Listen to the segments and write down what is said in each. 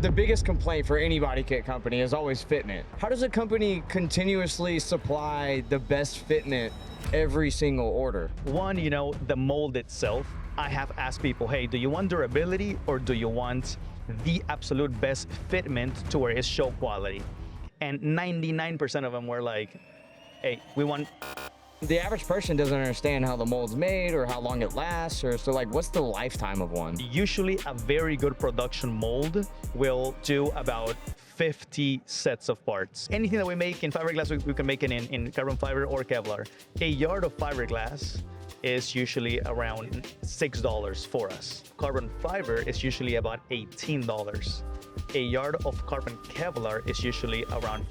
the biggest complaint for any body kit company is always fitment. How does a company continuously supply the best fitment every single order? One, the mold itself. I have asked people, hey, do you want durability or do you want the absolute best fitment to where it's show quality? And 99% of them were like, hey, we want... The average person doesn't understand how the mold's made or how long it lasts, or so like, what's the lifetime of one? Usually a very good production mold will do about 50 sets of parts. Anything that we make in fiberglass, we can make it in carbon fiber or Kevlar. A yard of fiberglass is usually around $6 for us. Carbon fiber is usually about $18. A yard of carbon Kevlar is usually around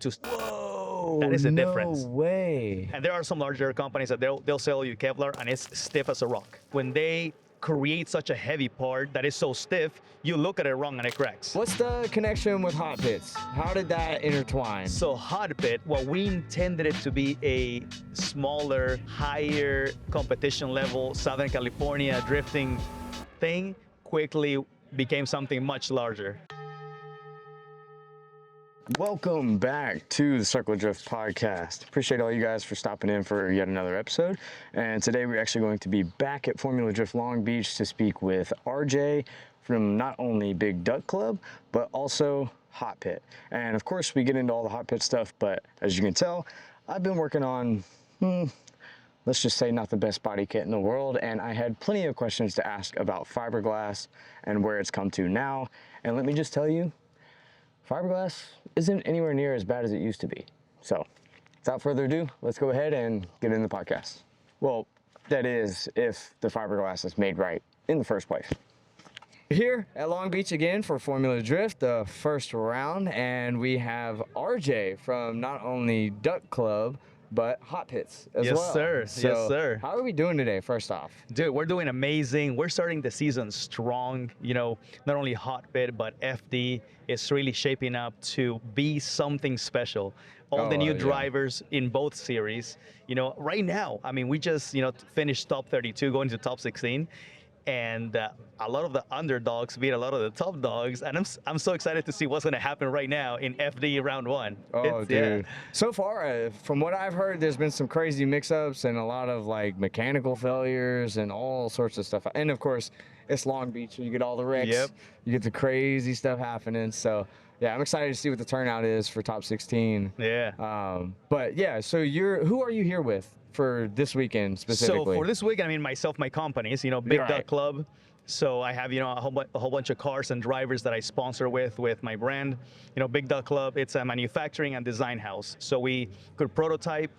to... Whoa, that is the difference. No way. And there are some larger companies that they'll sell you Kevlar and it's stiff as a rock. When they create such a heavy part that is so stiff, you look at it wrong and it cracks. What's the connection with Hotpits? How did that intertwine? So Hotpit, well, we intended it to be a smaller, higher competition level Southern California drifting thing, quickly became something much larger. Welcome back to the Circle of Drift podcast. Appreciate all you guys for stopping in for yet another episode. And today we're actually going to be back at Formula Drift Long Beach to speak with RJ from not only Big Duck Club, but also Hotpit. And of course we get into all the Hotpit stuff, but as you can tell, I've been working on, let's just say not the best body kit in the world. And I had plenty of questions to ask about fiberglass and where it's come to now. And let me just tell you, fiberglass isn't anywhere near as bad as it used to be. So without further ado, let's go ahead and get into the podcast. Well, that is if the fiberglass is made right in the first place. Here at Long Beach again for Formula Drift, the first round, and we have RJ from not only Duck Club, but Hotpits as well. Yes, sir. So yes, sir. How are we doing today, first off? Dude, we're doing amazing. We're starting the season strong. Not only Hotpit, but FD is really shaping up to be something special. All the new drivers in both series. Right now, I mean, we just, finished top 32, going to top 16. And a lot of the underdogs beat a lot of the top dogs, and I'm so excited to see what's going to happen right now in FD round one. Oh, dude. Yeah. So far, from what I've heard, there's been some crazy mix-ups and a lot of like mechanical failures and all sorts of stuff. And of course, it's Long Beach, so you get all the wrecks. Yep. You get the crazy stuff happening. So yeah, I'm excited to see what the turnout is for top 16. Yeah. But yeah, so who are you here with for this weekend specifically? So for this weekend, I mean, myself, my companies, Big Duck Club. So I have, a whole bunch of cars and drivers that I sponsor with my brand. Big Duck Club, it's a manufacturing and design house. So we could prototype,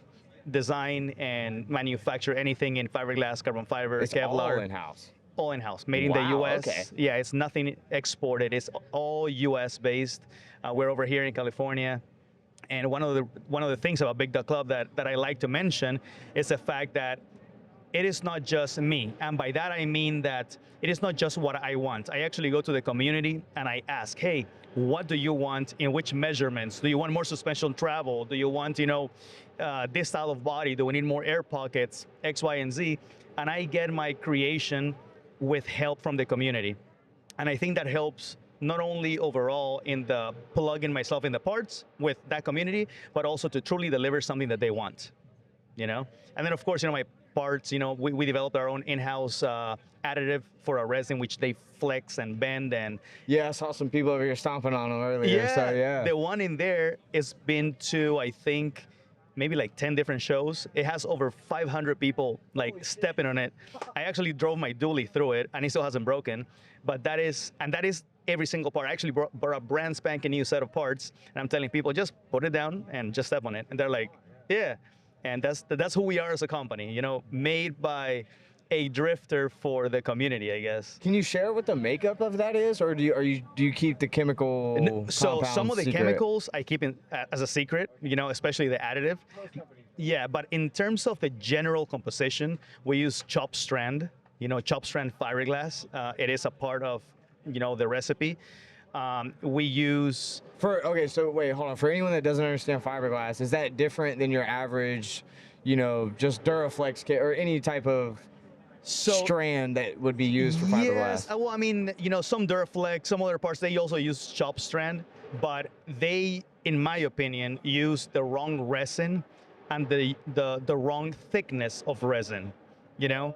design, and manufacture anything in fiberglass, carbon fiber, it's Kevlar. All in-house. All in-house, made in the U.S. Okay. Yeah, it's nothing exported. It's all U.S. based. We're over here in California. And one of the things about Big Duck Club that I like to mention is the fact that it is not just me. And by that I mean that it is not just what I want. I actually go to the community and I ask, hey, what do you want? In which measurements? Do you want more suspension travel? Do you want, this style of body? Do we need more air pockets? X, Y, and Z. And I get my creation with help from the community. And I think that helps not only overall in the plugging myself in the parts with that community, but also to truly deliver something that they want, And then of course, my parts, we developed our own in-house additive for our resin, which they flex and bend and... Yeah, I saw some people over here stomping on them earlier. Yeah, so, yeah. The one in there has been to, I think, maybe like 10 different shows. It has over 500 people like stepping on it. I actually drove my dually through it and it still hasn't broken, but that is every single part. I actually brought a brand spanking new set of parts and I'm telling people, just put it down and just step on it. And they're like, yeah. And that's who we are as a company, made by a drifter for the community, I guess. Can you share what the makeup of that is, or do you keep the chemical? So some of the secret? chemicals I keep as a secret, especially the additive. Yeah, but in terms of the general composition, we use chop strand, chop strand fiberglass. It is a part of, the recipe. We use... So wait, hold on. For anyone that doesn't understand fiberglass, is that different than your average, just Duraflex kit or any type of strand that would be used for fiberglass? Yes, well, I mean, some Duraflex, some other parts, they also use chop strand, but they, in my opinion, use the wrong resin and the wrong thickness of resin, you know?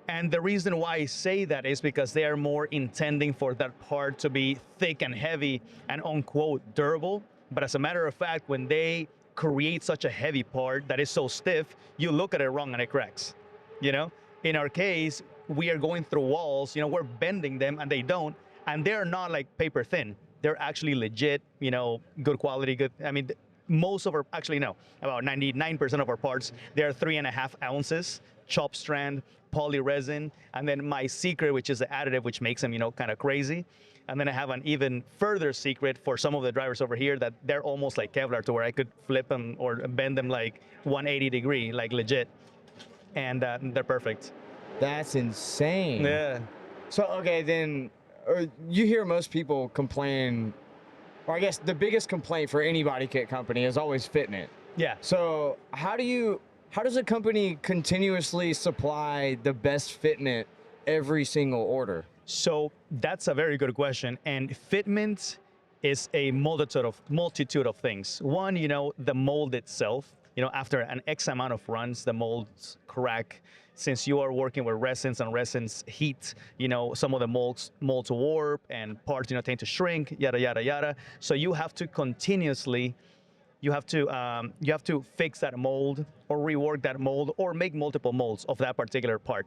And the reason why I say that is because they are more intending for that part to be thick and heavy and unquote durable. But as a matter of fact, when they create such a heavy part that is so stiff, you look at it wrong and it cracks. In our case, we are going through walls, we're bending them and they don't, and they're not like paper thin. They're actually legit, good quality, good. I mean, most of our, actually no, about 99% of our parts, they're 3.5 ounces, chop strand, poly resin, and then my secret, which is the additive, which makes them, kind of crazy. And then I have an even further secret for some of the drivers over here that they're almost like Kevlar, to where I could flip them or bend them like 180 degree, like legit. And they're perfect. That's insane. Yeah. So, okay, then you hear most people complain, or I guess the biggest complaint for any body kit company is always fitting it. Yeah. So how does a company continuously supply the fitment every single order? So that's a very good question. And fitment is a multitude of things. One, the mold itself. After an X amount of runs, the molds crack. Since you are working with resins and resins heat, some of the molds warp and parts, tend to shrink, yada, yada, yada. So you have to continuously, you have to fix that mold or rework that mold or make multiple molds of that particular part.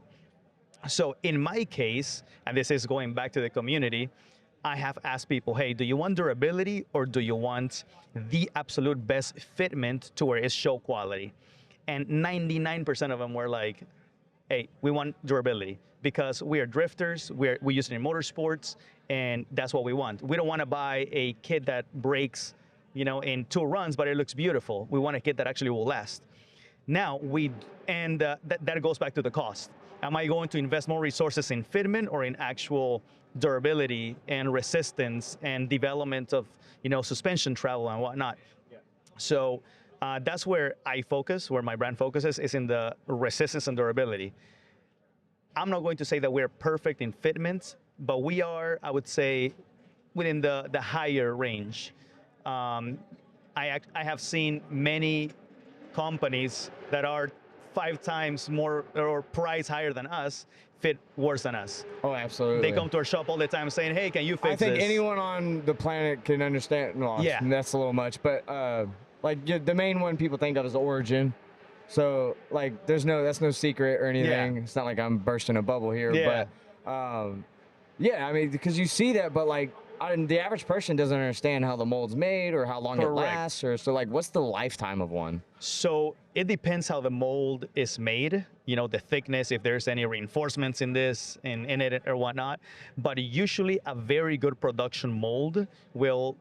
So in my case, and this is going back to the community, I have asked people, hey, do you want durability or do you want the absolute best fitment to where it's show quality? And 99% of them were like, hey, we want durability because we are drifters, we use it in motorsports, and that's what we want. We don't want to buy a kit that breaks, in 2 runs, but it looks beautiful. We want a kit that actually will last. Now, that goes back to the cost. Am I going to invest more resources in fitment or in actual durability and resistance and development of, suspension travel and whatnot? Yeah. So that's where I focus, where my brand focuses, is in the resistance and durability. I'm not going to say that we're perfect in fitments, but we are, I would say, within the higher range. I have seen many companies that are 5 times more or price higher than us fit worse than us. Oh, absolutely. They come to our shop all the time saying, hey, can you fix this? I think anyone on the planet can understand. Well, yeah. That's a little much, but the main one people think of is Origin. So that's no secret or anything. Yeah. It's not like I'm bursting a bubble here, yeah. But I mean, because you see that, but the average person doesn't understand how the mold's made or how long Correct. It lasts, or so what's the lifetime of one? So it depends how the mold is made, the thickness, if there's any reinforcements in it or whatnot. But usually a very good production mold will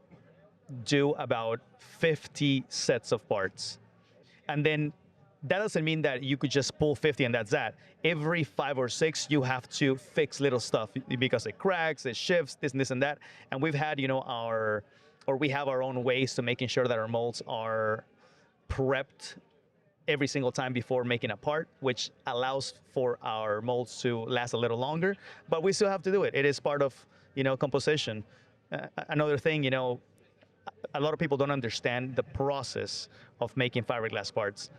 do about 50 sets of parts. And then that doesn't mean that you could just pull 50 and that's that. Every 5 or 6, you have to fix little stuff because it cracks, it shifts, this and that. And we've had, we have our own ways to making sure that our molds are prepped every single time before making a part, which allows for our molds to last a little longer. But we still have to do it. It is part of, composition. Another thing, a lot of people don't understand the process of making fiberglass parts,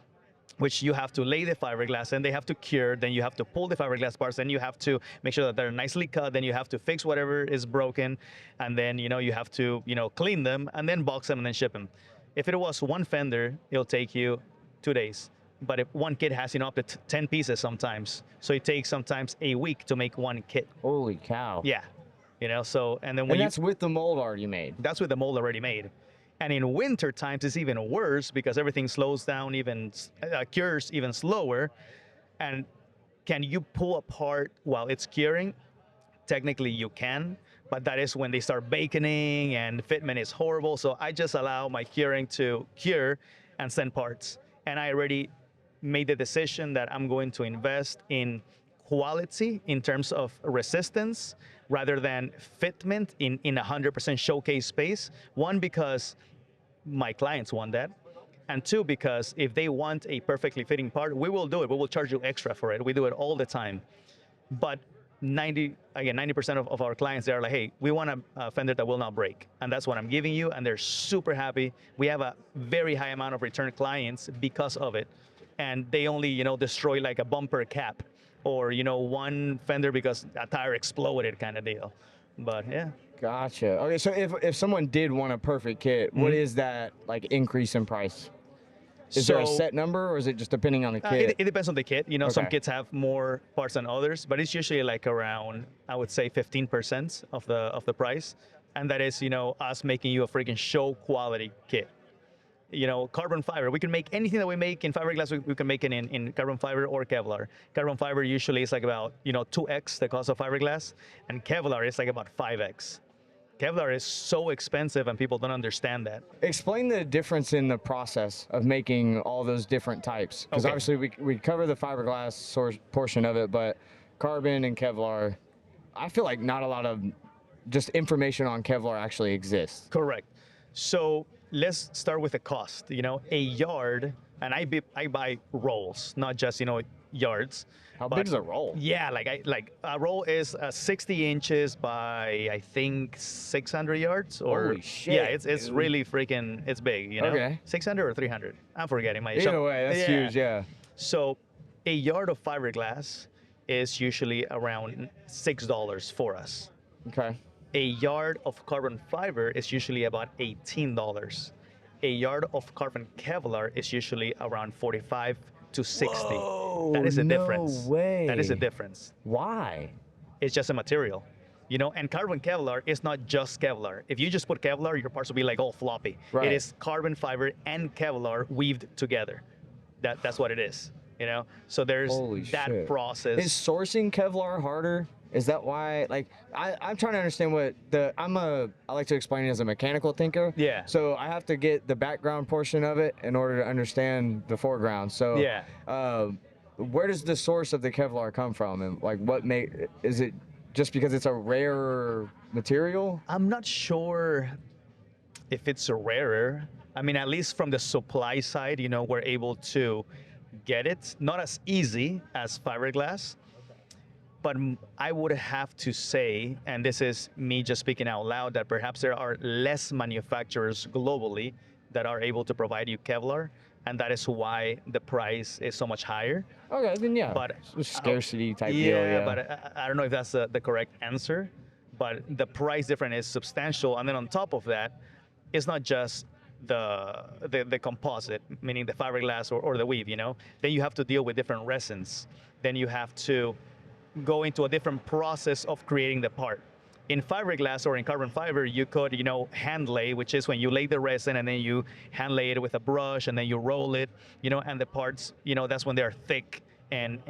which you have to lay the fiberglass and they have to cure, then you have to pull the fiberglass parts, then you have to make sure that they're nicely cut, then you have to fix whatever is broken, and then you have to clean them and then box them and then ship them. If it was one fender, it'll take you 2 days. But if one kit has up to 10 pieces sometimes, so it takes sometimes a week to make one kit. Holy cow. Yeah. So and then when that's with the mold already made. That's with the mold already made. And in winter times, it's even worse because everything slows down, cures even slower. And can you pull apart while it's curing? Technically, you can, but that is when they start baconing and fitment is horrible. So I just allow my curing to cure and send parts. And I already made the decision that I'm going to invest in quality in terms of resistance rather than fitment in 100% showcase space. One, because my clients want that. And two, because if they want a perfectly fitting part, we will do it. We will charge you extra for it. We do it all the time. But 90% of our clients, they're like, hey, we want a fender that will not break. And that's what I'm giving you. And they're super happy. We have a very high amount of return clients because of it. And they only, destroy like a bumper cap or, one fender because a tire exploded kind of deal. But yeah. Gotcha. Okay, so if someone did want a perfect kit, what is that like increase in price? Is there a set number, or is it just depending on the kit? It depends on the kit. Some kits have more parts than others, but it's usually like around, I would say, 15% of the price, and that is, us making you a freaking show quality kit. Carbon fiber. We can make anything that we make in fiberglass. We can make it in carbon fiber or Kevlar. Carbon fiber usually is like about 2x the cost of fiberglass, and Kevlar is like about 5x. Kevlar is so expensive and people don't understand that. Explain the difference in the process of making all those different types. Because obviously we cover the fiberglass portion of it, but carbon and Kevlar, I feel like not a lot of just information on Kevlar actually exists. Correct. So let's start with the cost. A yard, and I buy rolls, not just, yards. How big is a roll? Yeah, like a roll is 60 inches by I think 600 yards. Or holy shit! Yeah, it's really freaking, it's big. Okay. 600 or 300. I'm forgetting my. Either way, that's huge. Yeah. So a yard of fiberglass is usually around $6 for us. Okay. A yard of carbon fiber is usually about $18. A yard of carbon Kevlar is usually around 45 to 60. Whoa, that is a difference. No way. That is a difference. Why? It's just a material. And carbon Kevlar is not just Kevlar. If you just put Kevlar, your parts will be like all floppy. Right. It is carbon fiber and Kevlar weaved together. That's what it is. So there's that process. Is sourcing Kevlar harder? Is that why? Like, I'm trying to understand what I like to explain it as a mechanical thinker. Yeah. So I have to get the background portion of it in order to understand the foreground. So yeah. Where does the source of the Kevlar come from, and like is it just because it's a rare material? I'm not sure if it's rarer. I mean, at least from the supply side, we're able to get it. Not as easy as fiberglass. But I would have to say, and this is me just speaking out loud, that perhaps there are less manufacturers globally that are able to provide you Kevlar, and that is why the price is so much higher. Okay, then yeah, but scarcity type deal. Yeah, but I don't know if that's the correct answer. But the price difference is substantial, and then on top of that, it's not just the composite, meaning the fiberglass or the weave. Then you have to deal with different resins. Then you have to go into a different process of creating the part. In fiberglass or in carbon fiber, you could, hand lay, which is when you lay the resin and then you hand lay it with a brush and then you roll it, and the parts, that's when they're thick and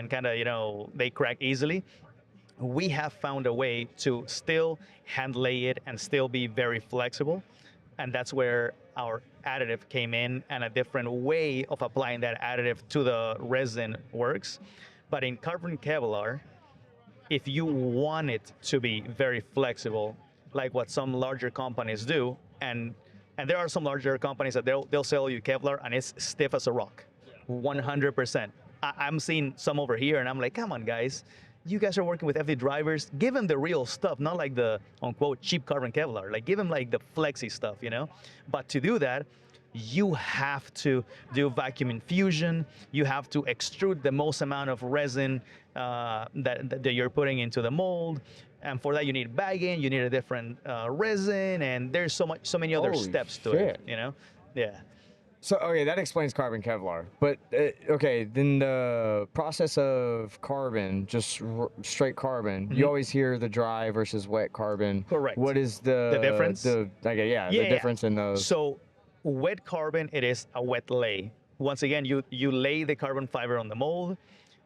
kind of, they crack easily. We have found a way to still hand lay it and still be very flexible. And that's where our additive came in, and a different way of applying that additive to the resin works. But in carbon Kevlar, if you want it to be very flexible, like what some larger companies do, and there are some larger companies that they'll sell you Kevlar and it's stiff as a rock, 100%. I'm seeing some over here and I'm like, come on guys, you guys are working with FD drivers, give them the real stuff, not like the unquote cheap carbon Kevlar, like give them like the flexy stuff, But to do that, you have to do vacuum infusion. You have to extrude the most amount of resin that you're putting into the mold. And for that, you need bagging. You need a different resin, and there's so many other steps to it. Yeah. So that explains carbon Kevlar. But then the process of carbon, just straight carbon. You always hear the dry versus wet carbon. Correct. What is the difference? The difference in those. So wet carbon, it is a wet lay. Once again, you lay the carbon fiber on the mold,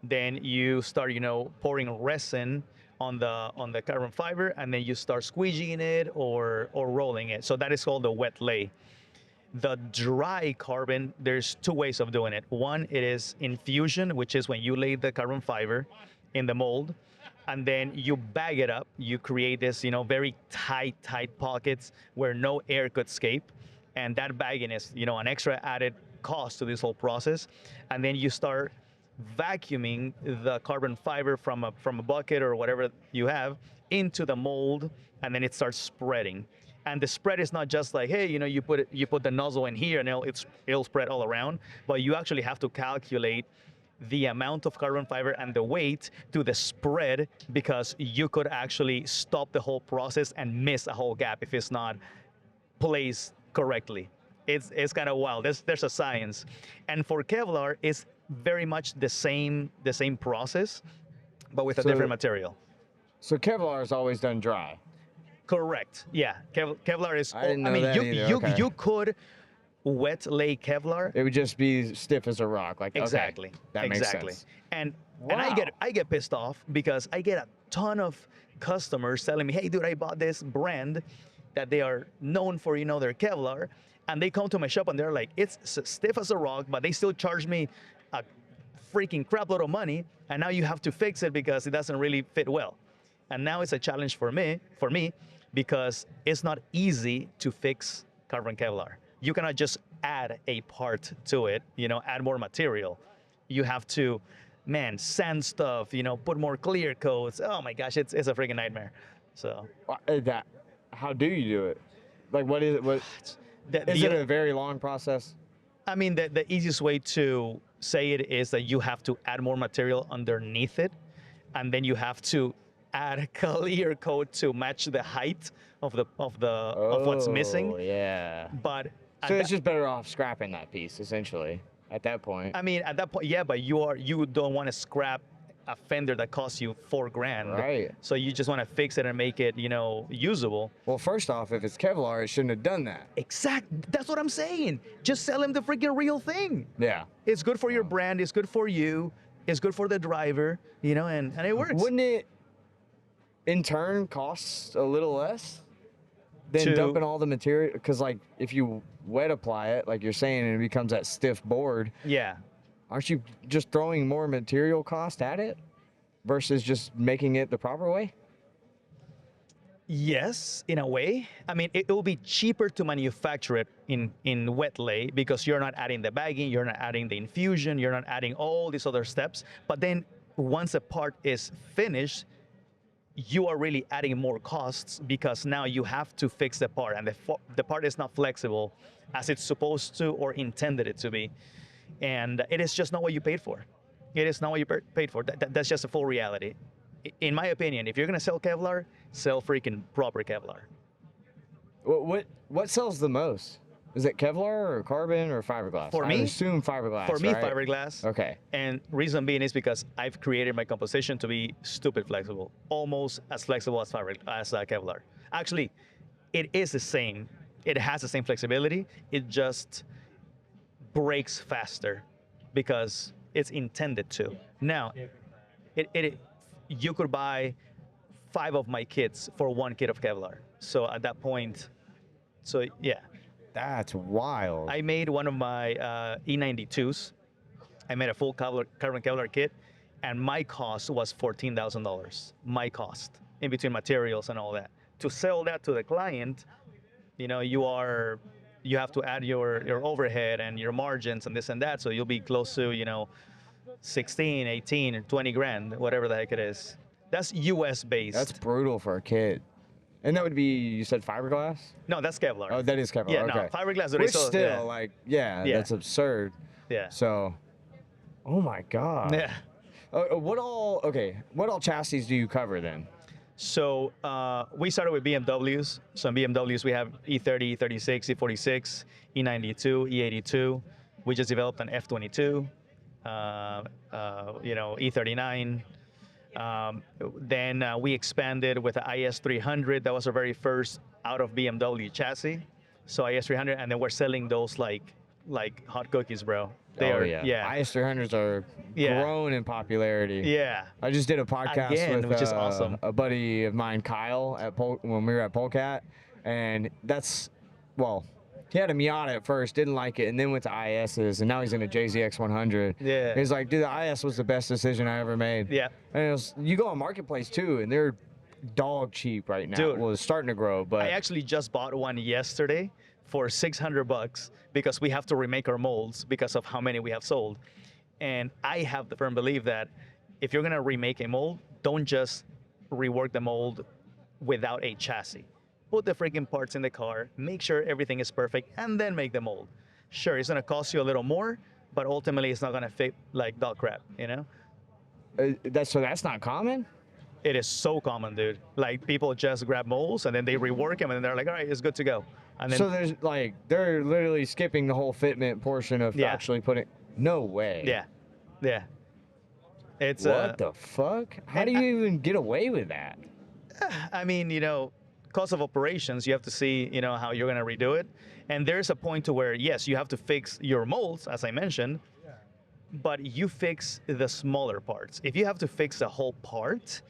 then you start, pouring resin on the carbon fiber, and then you start squeegeeing it or rolling it. So that is called the wet lay. The dry carbon, there's two ways of doing it. One, it is infusion, which is when you lay the carbon fiber in the mold, and then you bag it up. You create this, very tight pockets where no air could escape. and that bagging is, an extra added cost to this whole process. And then you start vacuuming the carbon fiber from a bucket or whatever you have into the mold, and then it starts spreading. And the spread is not just like, hey, you put the nozzle in here and it'll spread all around, but you actually have to calculate the amount of carbon fiber and the weight to the spread, because you could actually stop the whole process and miss a whole gap if it's not placed correctly. It's kind of wild. There's a science, and for Kevlar, it's very much the same process, but with a different material. So Kevlar is always done dry. Correct. Yeah. Kevlar is. I didn't know that either. Okay. You could wet lay Kevlar. It would just be stiff as a rock. Like Exactly. Okay, that makes sense. And Wow. and I get pissed off because I get a ton of customers telling me, hey, dude, I bought this brand that they are known for, their Kevlar, and they come to my shop and they're like, it's stiff as a rock, but they still charge me a freaking crap load of money, and now you have to fix it because it doesn't really fit well. And now it's a challenge for me because it's not easy to fix carbon Kevlar. You cannot just add a part to it, add more material. You have to, sand stuff, put more clear coats. Oh my gosh, it's a freaking nightmare. So How do you do it? Like, what is it? Is it a very long process? I mean, the easiest way to say it is that you have to add more material underneath it, and then you have to add a clear coat to match the height of what's missing. Oh, yeah. But So it's just better off scrapping that piece, essentially, at that point. I mean, at that point, yeah, but you don't want to scrap a fender that costs you $4,000. Right. So you just want to fix it and make it, usable. Well, first off, if it's Kevlar, it shouldn't have done that. That's what I'm saying. Just sell him the freaking real thing. Yeah. It's good for your brand. It's good for you. It's good for the driver, and it works. Wouldn't it, in turn, cost a little less than dumping all the material? Because, like, if you wet apply it, like you're saying, and it becomes that stiff board. Yeah. Aren't you just throwing more material cost at it versus just making it the proper way? Yes, in a way. I mean, it will be cheaper to manufacture it in wet lay because you're not adding the bagging, you're not adding the infusion, you're not adding all these other steps. But then once a part is finished, you are really adding more costs because now you have to fix the part, and the part is not flexible as it's supposed to or intended it to be. And it is just not what you paid for. It is not what you paid for. That's just a full reality. In my opinion, if you're gonna sell Kevlar, sell freaking proper Kevlar. What sells the most? Is it Kevlar or carbon or fiberglass? For me, I assume fiberglass. For me, right? fiberglass. Okay. And reason being is because I've created my composition to be stupid flexible, almost as flexible as Kevlar. Actually, it is the same. It has the same flexibility. It just breaks faster because it's intended to. Now, you could buy 5 of my kits for 1 kit of Kevlar. So at that point, yeah. That's wild. I made one of my E92s. I made a full carbon Kevlar kit, and my cost was $14,000. My cost, in between materials and all that. To sell that to the client, you have to add your overhead and your margins and this and that, so you'll be close to 16, 18, or 20 grand, whatever the heck it is. That's US based. That's brutal for a kid. And that would be, you said fiberglass? No, that's Kevlar. Oh, that is Kevlar. Yeah, okay. no, fiberglass. Which still, yeah. that's absurd. Yeah. So, oh my God. Yeah. What all chassis do you cover then? So we started with BMWs. So in BMWs, we have E30, E36, E46, E92, E82. We just developed an F22, E39. Then we expanded with the IS300. That was our very first out of BMW chassis. So IS300, and then we're selling those like hot cookies, bro. Yeah. IS300s are grown in popularity. Yeah. I just did a podcast with which is awesome. A buddy of mine, Kyle, when we were at Polecat, and he had a Miata at first, didn't like it, and then went to IS's, and now he's in a JZX 100. Yeah. He's like, dude, the IS was the best decision I ever made. Yeah. And you go on Marketplace too, and they're dog cheap right now. Dude. Well, it's starting to grow, but I actually just bought one yesterday for $600 because we have to remake our molds because of how many we have sold. And I have the firm belief that if you're gonna remake a mold, don't just rework the mold without a chassis. Put the freaking parts in the car, make sure everything is perfect, and then make the mold. Sure, it's gonna cost you a little more, but ultimately it's not gonna fit like dog crap, you know? that's not common. It is so common, dude. Like people just grab molds and then they rework them and then they're like, all right, it's good to go. And then So there's like they're literally skipping the whole fitment portion of Yeah. actually putting. No way. yeah. It's What the fuck? How do you even get away with that? I mean, cost of operations, you have to see, how you're gonna redo it. And there's a point to where, yes, you have to fix your molds, as I mentioned, but you fix the smaller parts. If you have to fix the whole part,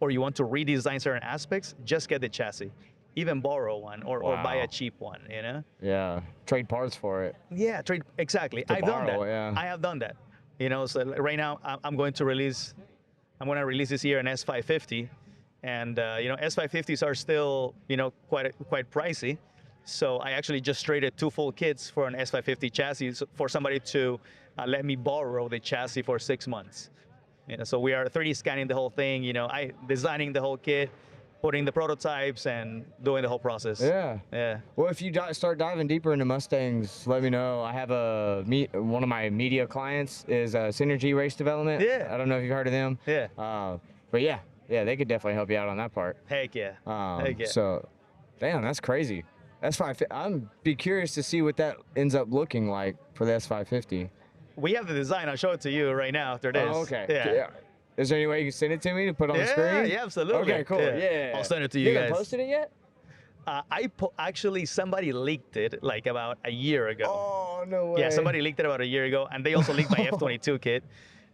or you want to redesign certain aspects, just get the chassis. Even borrow one or buy Wow. a cheap one, Yeah. Trade parts for it. Yeah, trade exactly. To I've done that. borrow, yeah. I have done that. So right now I'm going to release this year an S550, and S550s are still quite pricey. So I actually just traded 2 full kits for an S550 chassis for somebody to let me borrow the chassis for 6 months. So we are 3D scanning the whole thing. I designing the whole kit, putting the prototypes, and doing the whole process. Yeah. Yeah. Well, if you start diving deeper into Mustangs, let me know. I have one of my media clients is Synergy Race Development. Yeah. I don't know if you've heard of them. Yeah. But yeah, they could definitely help you out on that part. Heck yeah. Heck yeah. So, damn, that's crazy. S550. I'm be curious to see what that ends up looking like for the S550. We have the design. I'll show it to you right now after this. Oh, okay. Yeah. Is there any way you can send it to me to put on the screen? Yeah, absolutely. Okay, cool. Yeah. I'll send it to you guys. You posted it yet? Actually, somebody leaked it like about a year ago. Oh, no way. Yeah, somebody leaked it about a year ago, and they also leaked my F-22 kit.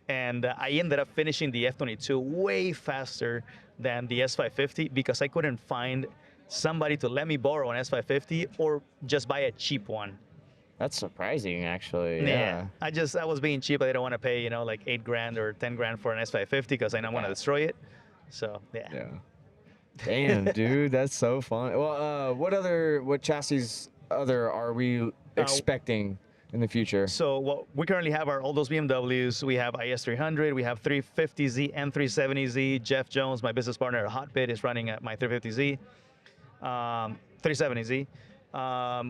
And I ended up finishing the F-22 way faster than the S550 because I couldn't find somebody to let me borrow an S550 or just buy a cheap one. That's surprising, actually. Yeah. I was being cheap. I didn't want to pay, like $8,000 or $10,000 for an S550 because I know I'm going to destroy it. So, yeah. Damn, dude, that's so fun. Well, what chassis are we expecting in the future? So what we currently have are all those BMWs. We have IS300, we have 350Z and 370Z. Jeff Jones, my business partner at Hotpit, is running at my 350Z, 370Z.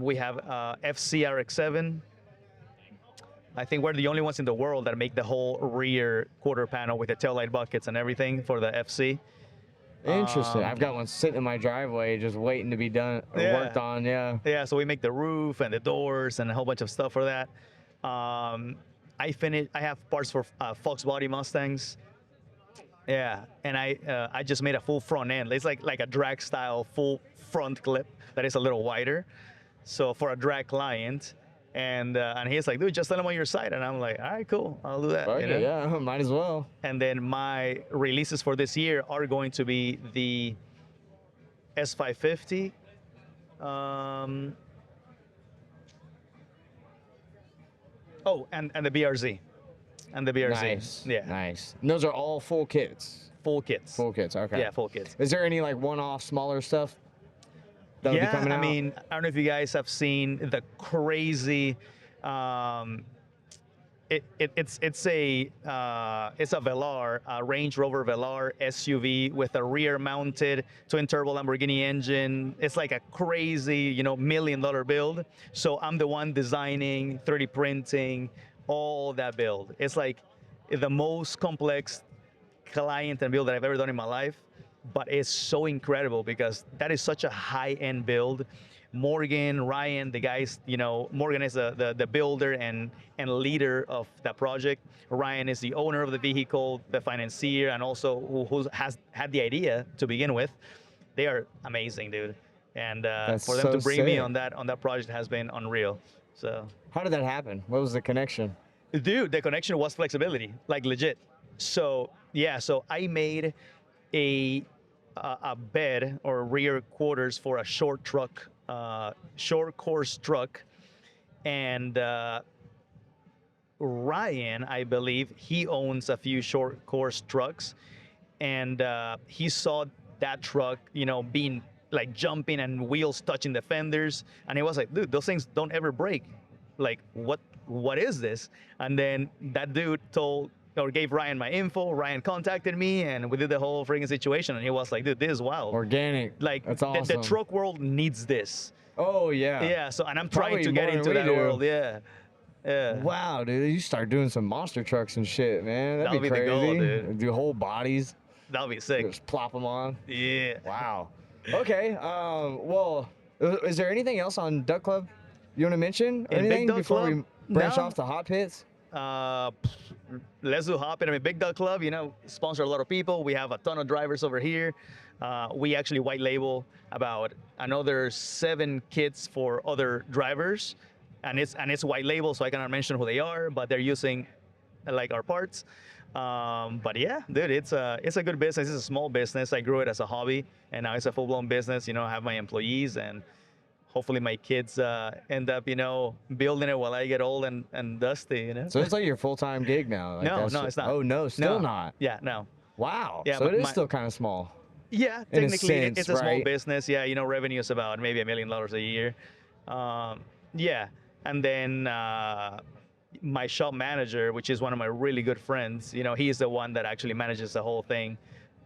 We have FCRX7. I think we're the only ones in the world that make the whole rear quarter panel with the taillight buckets and everything for the FC. Interesting. I've got one sitting in my driveway just waiting to be done or worked on. Yeah, so we make the roof and the doors and a whole bunch of stuff for that. I have parts for Fox body Mustangs. Yeah, and I just made a full front end. It's like a drag style full front clip that is a little wider. So for a drag client, and he's like, dude, just let him on your side. And I'm like, all right, cool, I'll do that. Okay, yeah, might as well. And then my releases for this year are going to be the S550. And the BRZ. And the BRZ. Nice. Yeah. Nice. And those are all full kits. Full kits. Full kits. Okay. Yeah, full kits. Is there any like one-off smaller stuff that'll be coming out? I mean, I don't know if you guys have seen the crazy. It's a Velar, a Range Rover Velar SUV with a rear-mounted twin-turbo Lamborghini engine. It's like a crazy, $1 million build. So I'm the one designing, 3D printing, all that build. It's like the most complex client and build that I've ever done in my life. But it's so incredible because that is such a high-end build. Morgan, Ryan, the guys, Morgan is the builder and leader of that project. Ryan is the owner of the vehicle, the financier, and also who has had the idea to begin with. They are amazing, dude. And for them to bring me on that project has been unreal. So how did that happen? What was the connection? Dude, the connection was flexibility, like legit. So yeah, so I made a bed or rear quarters for a short course truck, and Ryan, I believe, he owns a few short course trucks, and he saw that truck, being like jumping and wheels touching the fenders. And it was like, dude, those things don't ever break. Like, what is this? And then that dude told or gave Ryan my info. Ryan contacted me, and we did the whole freaking situation. And he was like, dude, this is wild. Organic. Like, that's awesome. The truck world needs this. Oh yeah. Yeah. So, and I'm Probably trying to get more than into we that do. world. Yeah. Yeah. Wow, dude, you start doing some monster trucks and shit, man. That'd be That'll be the crazy. goal, dude. Do whole bodies. That'll be sick. Just plop them on. Yeah. Wow. Okay. Well, is there anything else on Duck Club you want to mention? Or In Big anything Duck before Club? we branch No. off to Hot Pits? Let's do Hotpit. I mean, Big Duck Club, sponsor a lot of people. We have a ton of drivers over here. We actually white label about another 7 kits for other drivers, and it's white label, so I cannot mention who they are, but they're using like our parts. But yeah, dude, it's a good business. It's a small business. I grew it as a hobby, and now it's a full-blown business. I have my employees, and hopefully my kids end up, building it while I get old and dusty. So it's like your full-time gig now. Like No, it's not. Oh no, still No. not. Yeah, no. Wow. Yeah, so but it is my- still kind of small. Yeah, In a technically sense, it's a small right? business. Yeah, revenue is about maybe $1 million a year. Yeah, and then my shop manager, which is one of my really good friends, he's the one that actually manages the whole thing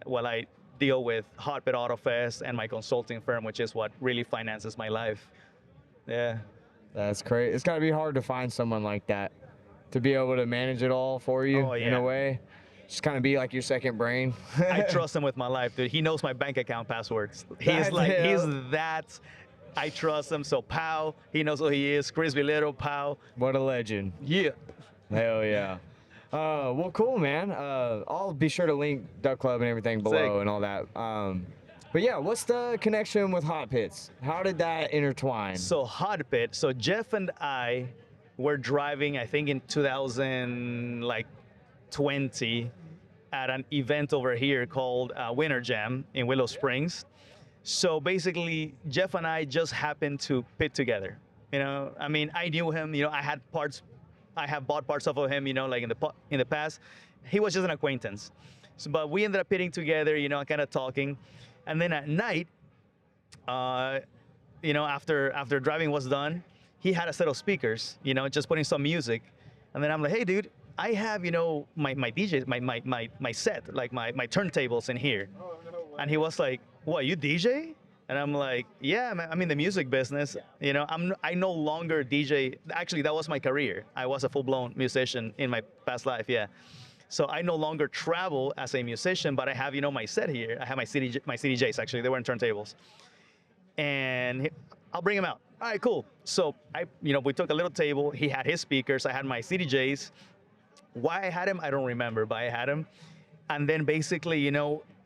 while I deal with Hotpit Autofest and my consulting firm, which is what really finances my life. Yeah. That's crazy. It's got to be hard to find someone like that to be able to manage it all for you Oh, in yeah. a way. Just kind of be like your second brain. I trust him with my life, dude. He knows my bank account passwords. He's that. I trust him. So Pow, he knows who he is. Crispy Little Pow. What a legend. Yeah. Hell yeah. Well, cool, man. I'll be sure to link Duck Club and everything below Sick. and all that. But yeah, what's the connection with Hot Pits? How did that intertwine? So Hotpit. So Jeff and I were driving, I think in 2020, at an event over here called Winter Jam in Willow Springs. So basically, Jeff and I just happened to pit together. I mean, I knew him. I had parts. I have bought parts off of him. Like in the past. He was just an acquaintance. So, but we ended up pitting together. Kind of talking, and then at night, after driving was done, he had a set of speakers. Just putting some music, and then I'm like, hey, dude. I have, my DJ, my set, like my turntables in here. And he was like, what, you DJ? And I'm like, yeah, man, I'm in the music business. I no longer DJ. Actually, that was my career. I was a full-blown musician in my past life, yeah. So I no longer travel as a musician, but I have, my set here. I have my CDJs, actually. They were in turntables. And I'll bring him out. All right, cool. So we took a little table. He had his speakers. I had my CDJs. Why I had him, I don't remember, but I had him. And then basically,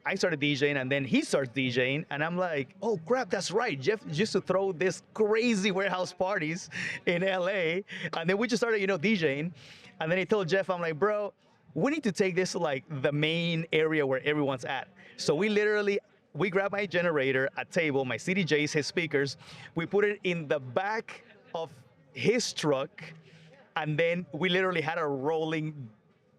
I started DJing, and then he starts DJing, and I'm like, oh crap, that's right. Jeff used to throw these crazy warehouse parties in LA, and then we just started, DJing. And then he told Jeff, I'm like, bro, we need to take this to like the main area where everyone's at. So we grabbed my generator, a table, my CDJs, his speakers, we put it in the back of his truck. And then we literally had a rolling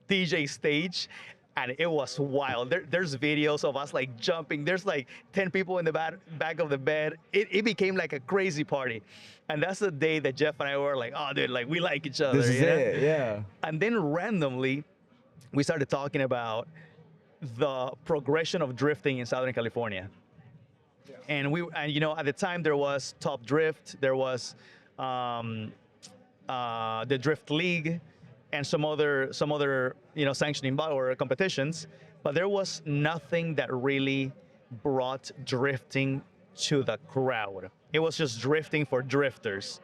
DJ stage, and it was wild. There's videos of us like jumping. There's like 10 people in the back of the bed. It became like a crazy party. And that's the day that Jeff and I were like, oh, dude, like we like each other. This is it, yeah. And then randomly, we started talking about the progression of drifting in Southern California. Yeah. And at the time there was Top Drift, there was the Drift League, and some other sanctioning or competitions, but there was nothing that really brought drifting to the crowd. It was just drifting for drifters.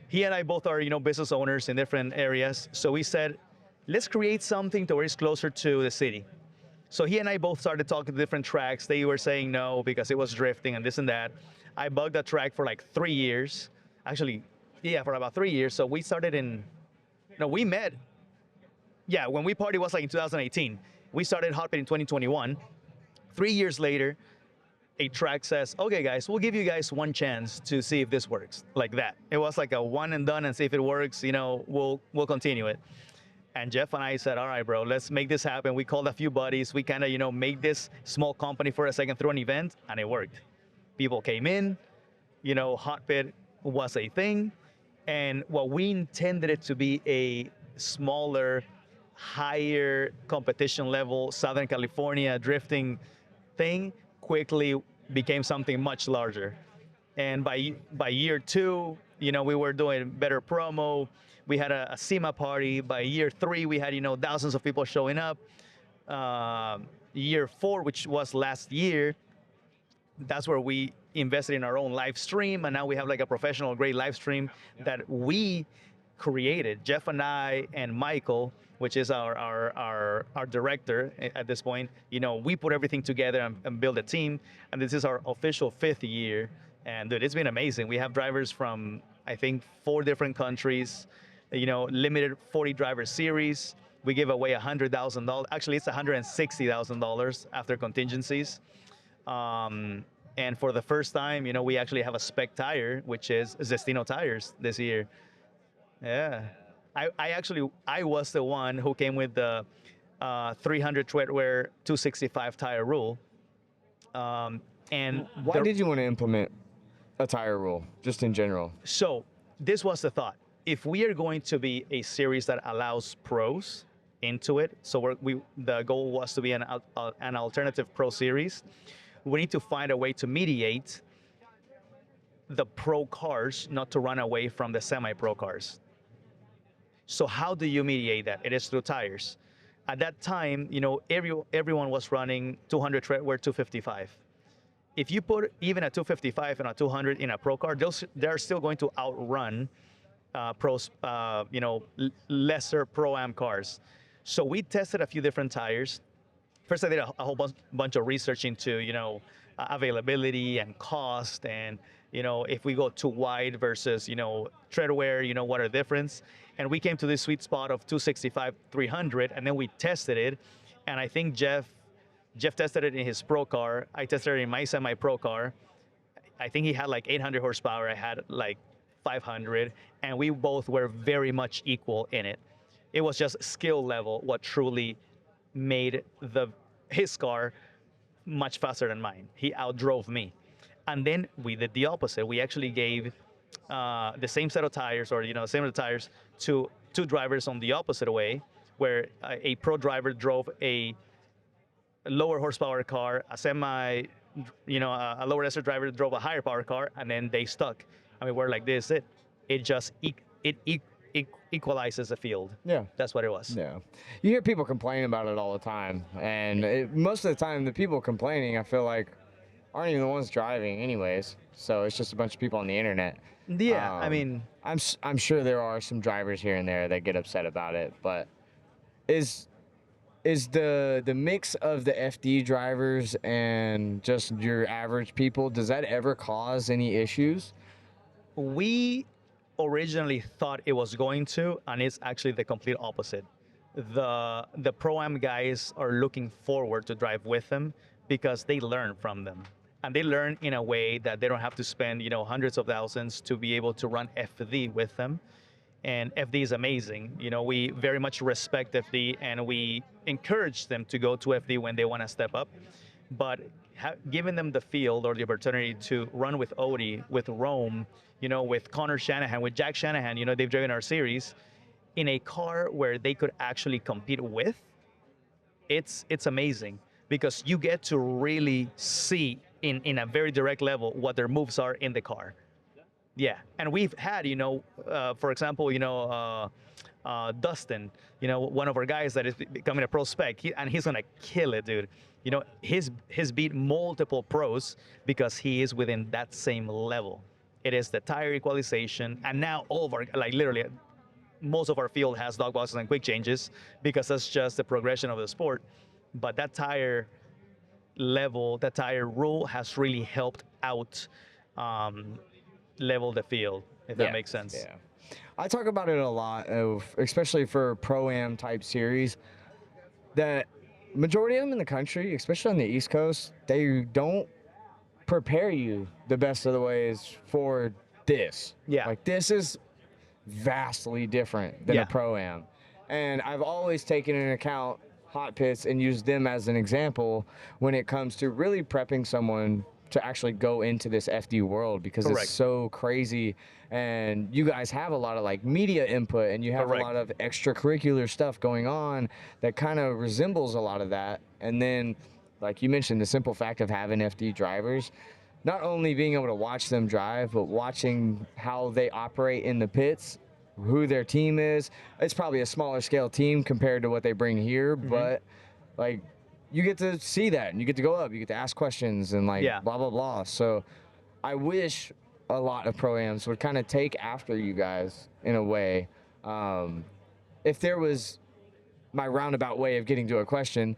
He and I both are business owners in different areas, so we said, let's create something to where it's closer to the city. So he and I both started talking to different tracks. They were saying no because it was drifting and this and that. I bugged that track for like 3 years. Actually, yeah, for about 3 years. So we started we met. Yeah, when we partied was like in 2018. We started Hotpit in 2021. 3 years later, a track says, okay, guys, we'll give you guys one chance to see if this works, like that. It was like a one and done and see if it works, we'll continue it. And Jeff and I said, all right, bro, let's make this happen. We called a few buddies. We kind of, made this small company for a second through an event, and it worked. People came in, Hotpit was a thing. And what we intended it to be a smaller, higher competition level Southern California drifting thing quickly became something much larger. And by year 2, we were doing better promo. We had a SEMA party. By year 3, we had thousands of people showing up. Year 4, which was last year, that's where we invested in our own live stream, and now we have like a professional grade live stream that we created. Jeff and I and Michael, which is our director at this point, we put everything together and build a team, and this is our official 5th year. And dude, it's been amazing. We have drivers from, I think, 4 different countries, limited 40 driver series. We give away $100,000. Actually, it's $160,000 after contingencies. And for the first time, we actually have a spec tire, which is Zestino tires this year. Yeah. I was the one who came with the 300 treadwear 265 tire rule. And why did you want to implement a tire rule, just in general? So this was the thought. If we are going to be a series that allows pros into it, so the goal was to be an alternative pro series, we need to find a way to mediate the pro cars not to run away from the semi-pro cars. So how do you mediate that? It is through tires. At that time, everyone was running 200 treadwear 255. If you put even a 255 and a 200 in a pro car, they're still going to outrun pros, lesser pro-am cars. So we tested a few different tires. First, I did a whole bunch of research into, availability and cost, and, if we go too wide versus, treadwear, what are the difference? And we came to this sweet spot of 265, 300, and then we tested it. And I think Jeff tested it in his pro car. I tested it in my semi-pro car. I think he had like 800 horsepower. I had like 500, and we both were very much equal in it. It was just skill level what truly made his car much faster than mine. He outdrove me. And then we did the opposite. We actually gave the same set of tires, or same set of tires, to 2 drivers on the opposite way, where a pro driver drove a lower horsepower car, a lower lesser driver drove a higher power car, and then they stuck. I mean, we're like this. It just equalizes the field. Yeah. That's what it was. Yeah. You hear people complain about it all the time, and most of the time the people complaining, I feel like, aren't even the ones driving anyways. So it's just a bunch of people on the internet. Yeah, I mean, I'm sure there are some drivers here and there that get upset about it, but is the mix of the FD drivers and just your average people, does that ever cause any issues? We originally thought it was going to, and it's actually the complete opposite. The Pro-Am guys are looking forward to drive with them because they learn from them. And they learn in a way that they don't have to spend, hundreds of thousands to be able to run FD with them. And FD is amazing. We very much respect FD, and we encourage them to go to FD when they want to step up. But giving them the field or the opportunity to run with Odie, with Rome, with Connor Shanahan, with Jack Shanahan, they've driven our series, in a car where they could actually compete with, it's amazing, because you get to really see in a very direct level what their moves are in the car. Yeah, and we've had, for example, Dustin, one of our guys that is becoming a pro spec, and he's gonna kill it, dude. He's beat multiple pros because he is within that same level. It is the tire equalization, and now all of our, literally, most of our field has dog boxes and quick changes because that's just the progression of the sport. But that tire level, that tire rule has really helped out level the field, if that makes sense. Yeah. I talk about it a lot, especially for Pro-Am type series, that majority of them in the country, especially on the East Coast, they don't prepare you the best of the ways for this. Yeah. Like, this is vastly different than a Pro-Am. And I've always taken into account hot pits and used them as an example when it comes to really prepping someone to actually go into this FD world, because Correct. it's so crazy. And you guys have a lot of like media input, and you have Correct. a lot of extracurricular stuff going on that kind of resembles a lot of that. And then, like you mentioned, the simple fact of having FD drivers, not only being able to watch them drive, but watching how they operate in the pits, who their team is. It's probably a smaller scale team compared to what they bring here, but like you get to see that and you get to go up, you get to ask questions and like Yeah. blah blah blah. So I wish a lot of pro-ams would kind of take after you guys in a way. If there was, my roundabout way of getting to a question,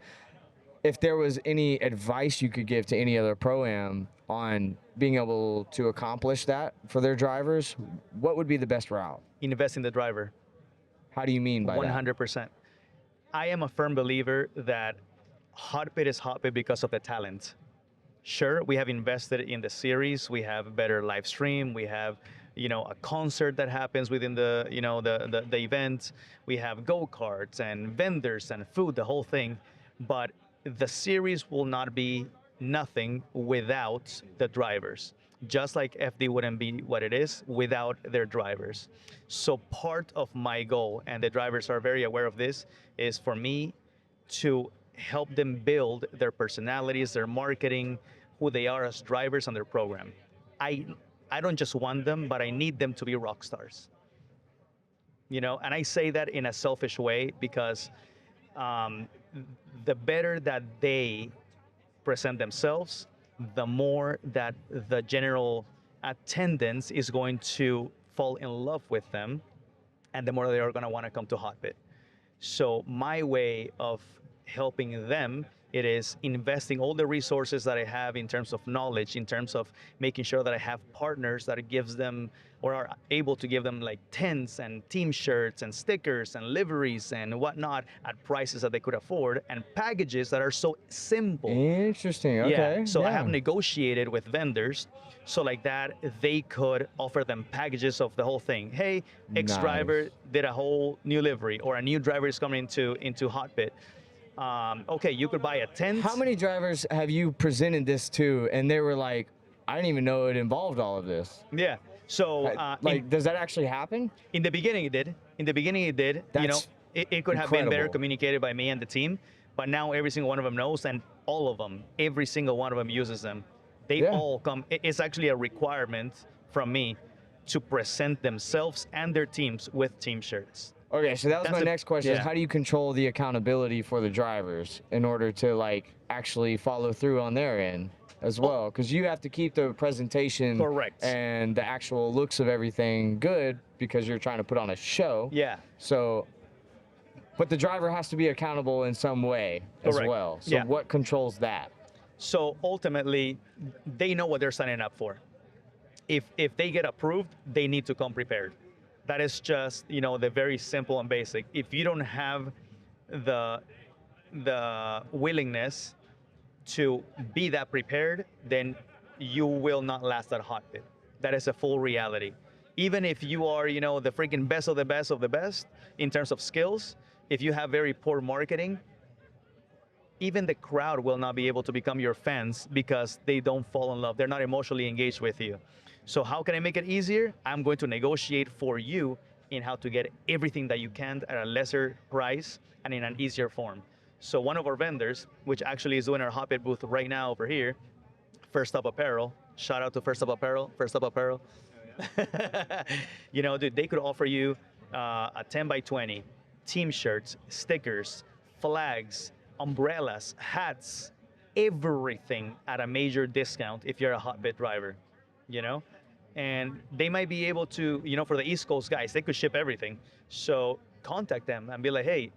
if there was any advice you could give to any other pro-am on being able to accomplish that for their drivers, what would be the best route? Invest in the driver. How do you mean by that? 100%. I am a firm believer that Hotpit is Hotpit because of the talent. Sure, we have invested in the series. We have a better live stream. We have, a concert that happens within the, the event. We have go-karts and vendors and food, the whole thing. But the series will not be nothing without the drivers. Just like FD wouldn't be what it is without their drivers. So part of my goal, and the drivers are very aware of this, is for me to help them build their personalities, their marketing, who they are as drivers on their program. I don't just want them, but I need them to be rock stars. And I say that in a selfish way because the better that they present themselves, the more that the general attendance is going to fall in love with them, and the more they are going to want to come to Hotpit. So my way of helping them, it is investing all the resources that I have in terms of knowledge, in terms of making sure that I have partners that gives them or are able to give them like tents and team shirts and stickers and liveries and whatnot at prices that they could afford, and packages that are so simple. Interesting. Okay. Yeah. So I have negotiated with vendors so like that they could offer them packages of the whole thing. Hey, X driver did a whole new livery, or a new driver is coming into Hotpit. Okay, you could buy a tent. How many drivers have you presented this to, and they were like, I didn't even know it involved all of this? Yeah. So, does that actually happen? In the beginning, it did. That's it could have been better communicated by me and the team, but now every single one of them knows, and all of them, every single one of them uses them. They all come. It's actually a requirement from me to present themselves and their teams with team shirts. Okay, so that was my next question. Is how do you control the accountability for the drivers in order to like actually follow through on their end as well? Because you have to keep the presentation correct and the actual looks of everything good because you're trying to put on a show. Yeah. So, but the driver has to be accountable in some way as well. So what controls that? So ultimately, they know what they're signing up for. If they get approved, they need to come prepared. That is just, the very simple and basic. If you don't have the willingness to be that prepared, then you will not last at Hotpit. That is a full reality. Even if you are, the freaking best of the best of the best in terms of skills, if you have very poor marketing, even the crowd will not be able to become your fans because they don't fall in love. They're not emotionally engaged with you. So how can I make it easier? I'm going to negotiate for you in how to get everything that you can at a lesser price and in an easier form. So one of our vendors, which actually is doing our Hotpit booth right now over here, First Up Apparel, shout out to First Up Apparel. Dude, they could offer you a 10 by 20, team shirts, stickers, flags, umbrellas, hats, everything at a major discount if you're a Hotpit driver, And they might be able to, for the East Coast guys, they could ship everything. So contact them and be like, hey,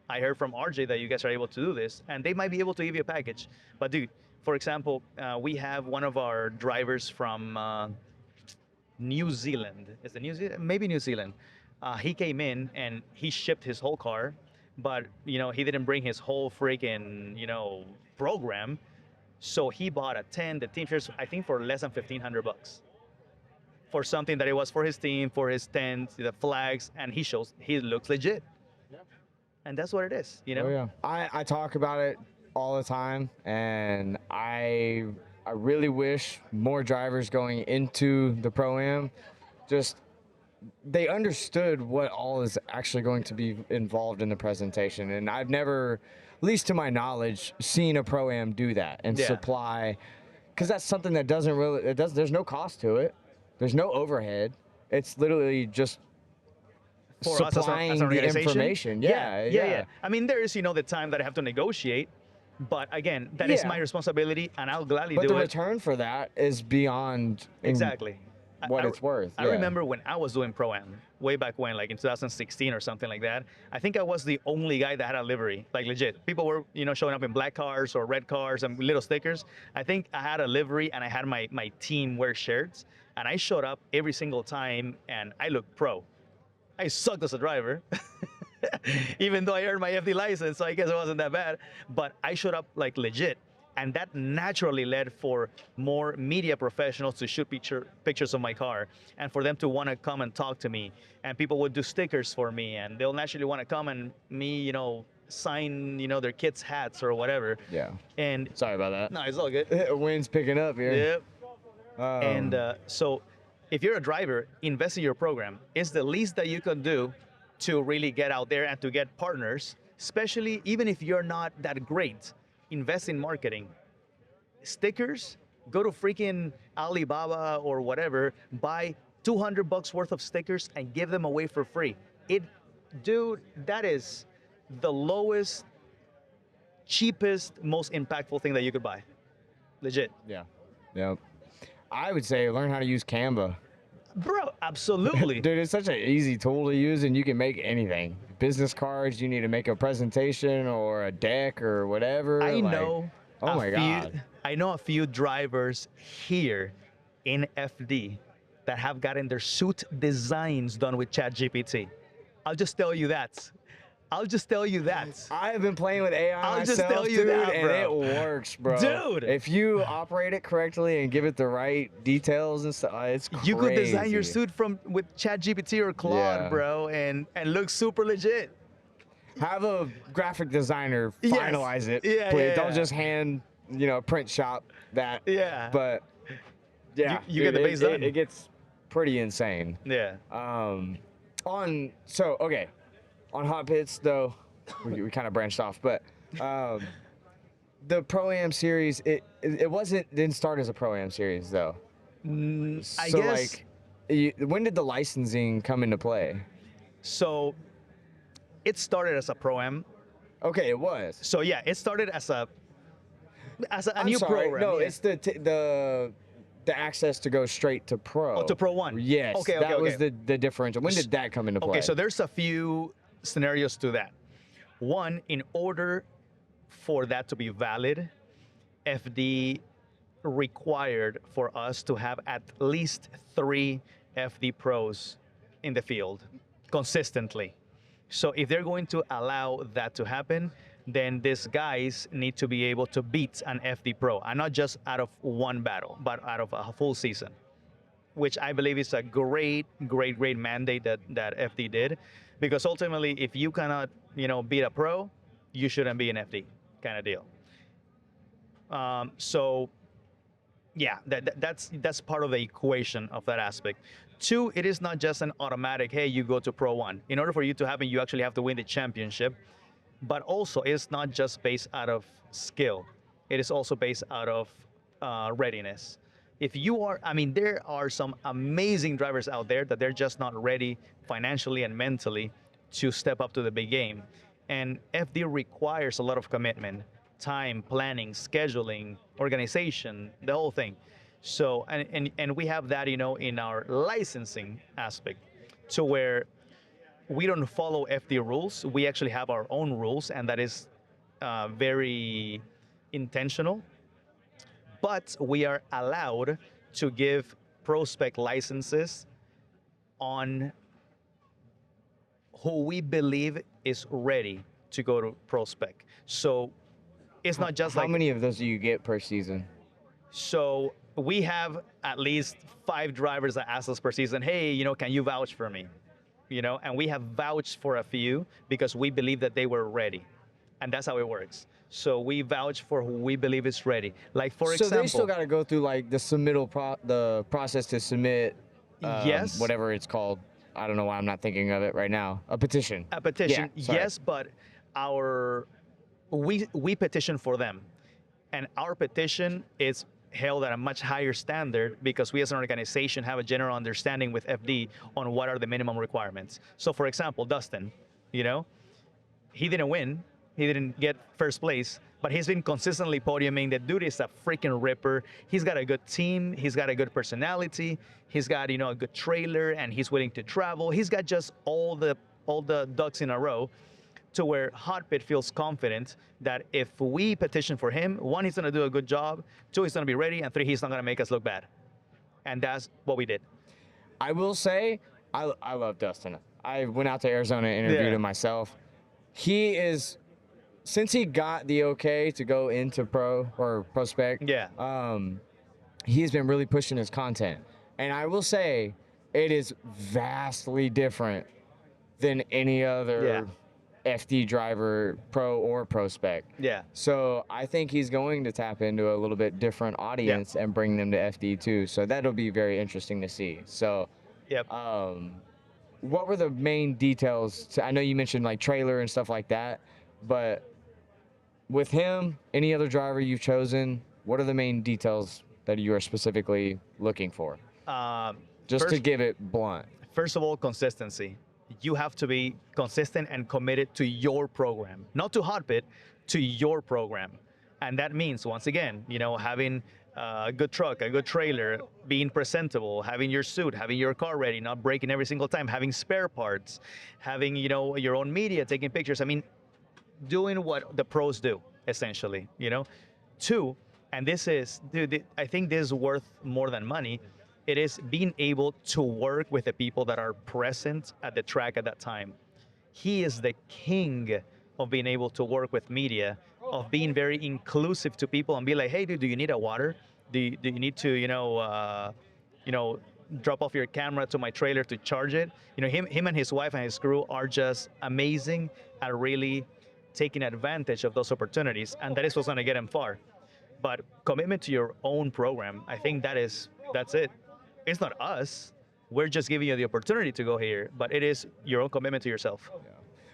I heard from RJ that you guys are able to do this. And they might be able to give you a package. But dude, for example, we have one of our drivers from New Zealand. Is it New Zealand? Maybe New Zealand. He came in and he shipped his whole car, but he didn't bring his whole freaking, program. So he bought a tent, the team shirts, I think for less than $1,500 for something that it was for his team, for his tent, the flags, and he looks legit. And that's what it is, you know? Oh yeah. I talk about it all the time, and I really wish more drivers going into the Pro-Am just they understood what all is actually going to be involved in the presentation. And I've never, at least to my knowledge, seen a Pro-Am do that and Yeah. supply, because that's something that doesn't really, there's no cost to it. There's no overhead. It's literally just For us supplying as an the organization. information. Yeah. I mean, there is, the time that I have to negotiate, but again, that is Yeah. my responsibility, and I'll gladly But do the it. return for that is beyond Exactly. what it's worth. I yeah. remember when I was doing Pro-Am, way back when, like in 2016 or something like that, I think I was the only guy that had a livery, like legit. People were, showing up in black cars or red cars and little stickers. I think I had a livery and I had my team wear shirts, and I showed up every single time and I looked pro. I sucked as a driver, even though I earned my FD license, so I guess it wasn't that bad. But I showed up like legit, and that naturally led for more media professionals to shoot pictures of my car, and for them to want to come and talk to me. And people would do stickers for me, and they'll naturally want to come and sign, their kids' hats or whatever. Yeah. And Sorry about that. no, it's all good. Wind's picking up here. Yep. Um, So if you're a driver, invest in your program. It's the least that you can do to really get out there and to get partners, especially even if you're not that great. Invest in marketing. Stickers, go to freaking Alibaba or whatever, buy $200 worth of stickers and give them away for free. Dude, that is the lowest, cheapest, most impactful thing that you could buy. Legit. Yeah. Yep. I would say learn how to use Canva. Bro, absolutely. Dude, it's such an easy tool to use, and you can make anything. Business cards, you need to make a presentation or a deck or whatever. I like- know. Oh my God. I know a few drivers here in FD that have gotten their suit designs done with ChatGPT. I'll just tell you that. I have been playing with AI I'll myself, just tell you dude, that, and bro. it works, bro. Dude. If you operate it correctly and give it the right details and stuff, it's crazy. You could design your suit with ChatGPT or Claude, Yeah. bro, and look super legit. Have a graphic designer Yes. finalize it. Yeah, please. yeah, Don't yeah. just hand, print shop that. Yeah. But yeah, You get the base done. It gets pretty insane. Yeah. On Hot Pits though, we kind of branched off, but the Pro-Am series, it didn't start as a Pro-Am series though. I So guess. when did the licensing come into play? So it started as a Pro-Am. Okay, it was. So yeah, it started as a I'm new sorry, program. no, yeah. it's the access to go straight to Pro. Oh, to Pro 1. Yes, Okay, that was okay. the differential. When did that come into play? Okay, so there's a few scenarios to that. One, in order for that to be valid, FD required for us to have at least 3 FD pros in the field consistently. So if they're going to allow that to happen, then these guys need to be able to beat an FD pro, and not just out of one battle, but out of a full season, which I believe is a great mandate that FD did, because ultimately, if you cannot, beat a pro, you shouldn't be an FD kind of deal. So, yeah, that's part of the equation of that aspect. 2, it is not just an automatic, hey, you go to Pro 1. In order for you to happen, you actually have to win the championship. But also, it's not just based out of skill. It is also based out of readiness. There are some amazing drivers out there that they're just not ready financially and mentally to step up to the big game. And FD requires a lot of commitment, time, planning, scheduling, organization, the whole thing. So, and we have that, in our licensing aspect, to where we don't follow FD rules. We actually have our own rules, and that is very intentional. But we are allowed to give prospect licenses on who we believe is ready to go to prospect. So it's not just how many of those do you get per season? So we have at least 5 drivers that ask us per season, hey, can you vouch for me? and we have vouched for a few because we believe that they were ready. And that's how it works. So we vouch for who we believe is ready. Like, for So example, they still got to go through like the process to submit yes, whatever it's called. I don't know why I'm not thinking of it right now. A petition. a petition, Yeah, sorry. yes, but we petition for them, and our petition is held at a much higher standard because we as an organization have a general understanding with FD on what are the minimum requirements. So, for example, Dustin, he didn't win, he didn't get first place, but he's been consistently podiuming. The dude is a freaking ripper. He's got a good team. He's got a good personality. He's got a good trailer, and he's willing to travel. He's got just all the ducks in a row, to where Hotpit feels confident that if we petition for him, one, he's gonna do a good job, two, he's gonna be ready, and three, he's not gonna make us look bad. And that's what we did. I will say, I love Dustin. I went out to Arizona and interviewed him myself. He is, since he got the okay to go into pro or prospect, he's been really pushing his content. And I will say, it is vastly different than any other FD driver, pro or prospect. Yeah. So I think he's going to tap into a little bit different audience and bring them to FD too. So that'll be very interesting to see. So, what were the main details? I know you mentioned like trailer and stuff like that, but with him, any other driver you've chosen, what are the main details that you are specifically looking for? Just to give it blunt. First of all, consistency. You have to be consistent and committed to your program, not to Hotpit, to your program. And that means, once again, having a good truck, a good trailer, being presentable, having your suit, having your car ready, not breaking every single time, having spare parts, having, your own media, taking pictures. I mean, doing what the pros do, essentially, Two, and this is, dude, I think this is worth more than money. It is being able to work with the people that are present at the track at that time. He is the king of being able to work with media, of being very inclusive to people and be like, hey, dude, do you need a water? Do you need to, drop off your camera to my trailer to charge it? Him and his wife and his crew are just amazing at really taking advantage of those opportunities, and that is what's going to get him far. But commitment to your own program, I think that's it. It's not us. We're just giving you the opportunity to go here, but it is your own commitment to yourself. Yeah.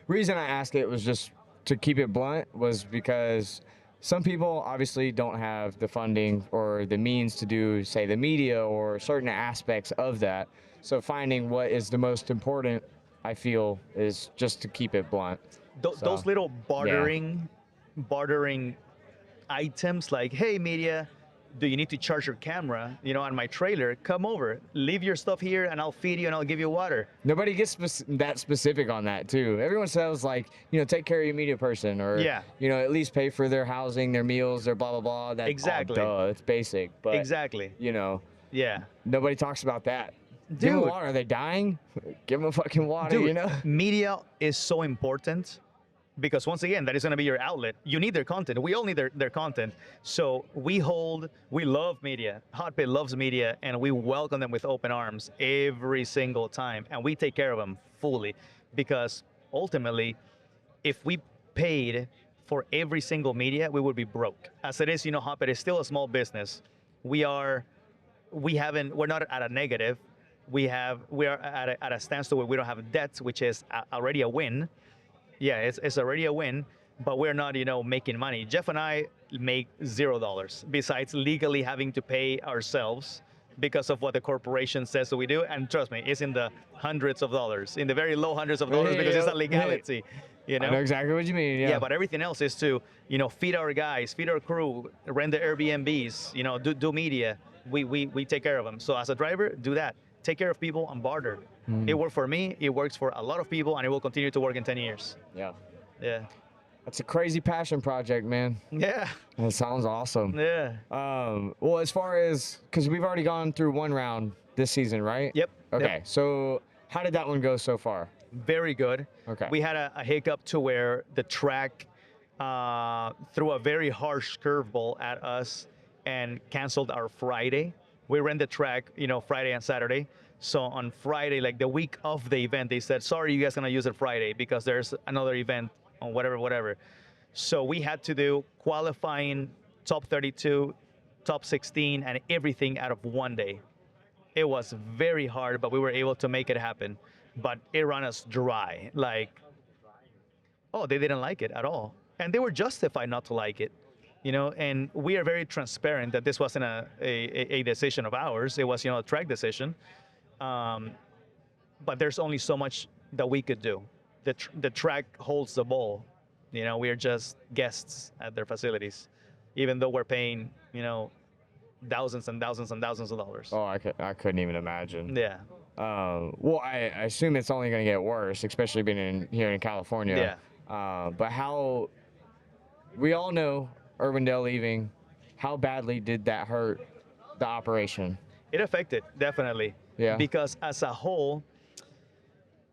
Reason I asked it was just to keep it blunt, was because some people obviously don't have the funding or the means to do, say, the media or certain aspects of that. So finding what is the most important, I feel, is just to keep it blunt. Those little bartering items, like, hey, media, do you need to charge your camera, on my trailer? Come over, leave your stuff here, and I'll feed you and I'll give you water. Nobody gets that specific on that too. Everyone says like, take care of your media person, or at least pay for their housing, their meals, their blah blah blah. That's exactly. Duh, it's basic. But exactly. Nobody talks about that. Dude, give them water. Are they dying? Give them fucking water. Dude, media is so important. Because once again, that is going to be your outlet. You need their content. We all need their content. So we love media. Hotpit loves media, and we welcome them with open arms every single time. And we take care of them fully, because ultimately, if we paid for every single media, we would be broke. As it is, Hotpit is still a small business. We're not at a negative. We are at a standstill where we don't have debt, which is already a win. Yeah, it's already a win, but we're not, making money. Jeff and I make $0 besides legally having to pay ourselves because of what the corporation says that we do. And trust me, it's in the hundreds of dollars, in the very low hundreds of dollars, because it's a legality. I know exactly what you mean. Yeah, but everything else is to, feed our guys, feed our crew, rent the Airbnbs, do media. We take care of them. So as a driver, do that. Take care of people and barter. It worked for me, it works for a lot of people, and it will continue to work in 10 years. Yeah. That's a crazy passion project, man. Yeah. That sounds awesome. Yeah. Well, as far as, because we've already gone through one round this season, right? Yep. Okay, so how did that one go so far? Very good. Okay. We had a hiccup to where the track threw a very harsh curveball at us and canceled our Friday. We ran the track, Friday and Saturday. So on Friday, like the week of the event, they said, sorry, you guys cannot use it Friday because there's another event on whatever. So we had to do qualifying, top 32, top 16, and everything out of one day. It was very hard, but we were able to make it happen. But it ran us dry. Like, oh, they didn't like it at all. And they were justified not to like it. And we are very transparent that this wasn't a decision of ours. It was, a track decision. But there's only so much that we could do. The track holds the ball. We are just guests at their facilities, even though we're paying, thousands and thousands and thousands of dollars. Oh, I couldn't even imagine. Yeah. Well, I assume it's only going to get worse, especially being here in California. Yeah. But how, we all know Irwindale leaving, how badly did that hurt the operation? It affected, definitely. Yeah. Because as a whole,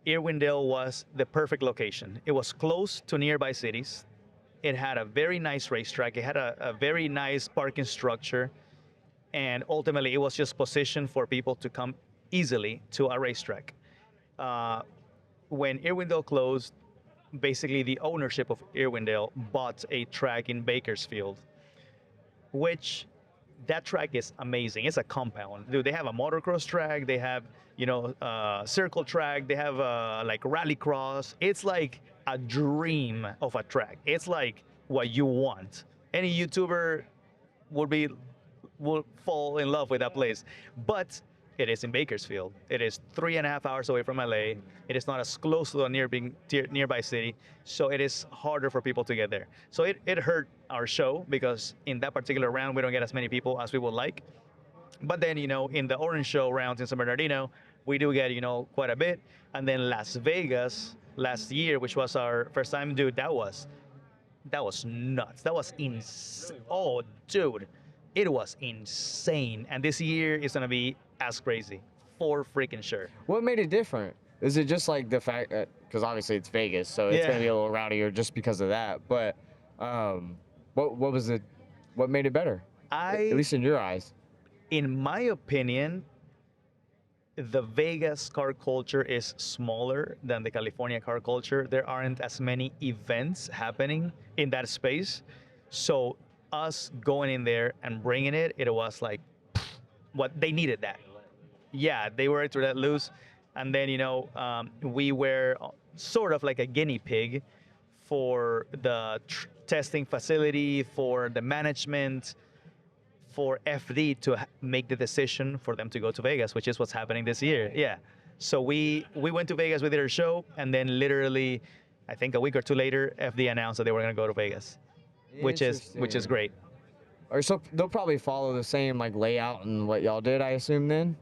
Irwindale was the perfect location. It was close to nearby cities. It had a very nice racetrack. It had a very nice parking structure. And ultimately, it was just positioned for people to come easily to a racetrack. When Irwindale closed, basically the ownership of Irwindale bought a track in Bakersfield, which that track is amazing. It's a compound. Dude, they have a motocross track. They have, circle track. They have like rallycross. It's like a dream of a track. It's like what you want. Any YouTuber will fall in love with that place. But it is in Bakersfield. It is 3.5 hours away from LA. It is not as close to a nearby city, so it is harder for people to get there. So it hurt our show because in that particular round, we don't get as many people as we would like. But then, in the Orange Show rounds in San Bernardino, we do get, quite a bit. And then Las Vegas last year, which was our first time, dude, that was nuts. That was insane. Oh, dude, it was insane. And this year is going to be as crazy, for freaking sure. What made it different? Is it just like the fact that, because obviously it's Vegas, so it's going to be a little rowdier just because of that. But what was it? What made it better? At least in your eyes. In my opinion, the Vegas car culture is smaller than the California car culture. There aren't as many events happening in that space. So us going in there and bringing it, it was like, what they needed that. Yeah, they were to let loose. And then, we were sort of like a guinea pig for the testing facility, for the management, for FD to make the decision for them to go to Vegas, which is what's happening this year. Yeah. So we went to Vegas, we did our show, and then literally, I think a week or two later, FD announced that they were going to go to Vegas, which is great. Or so they'll probably follow the same like layout and what y'all did, I assume. Then,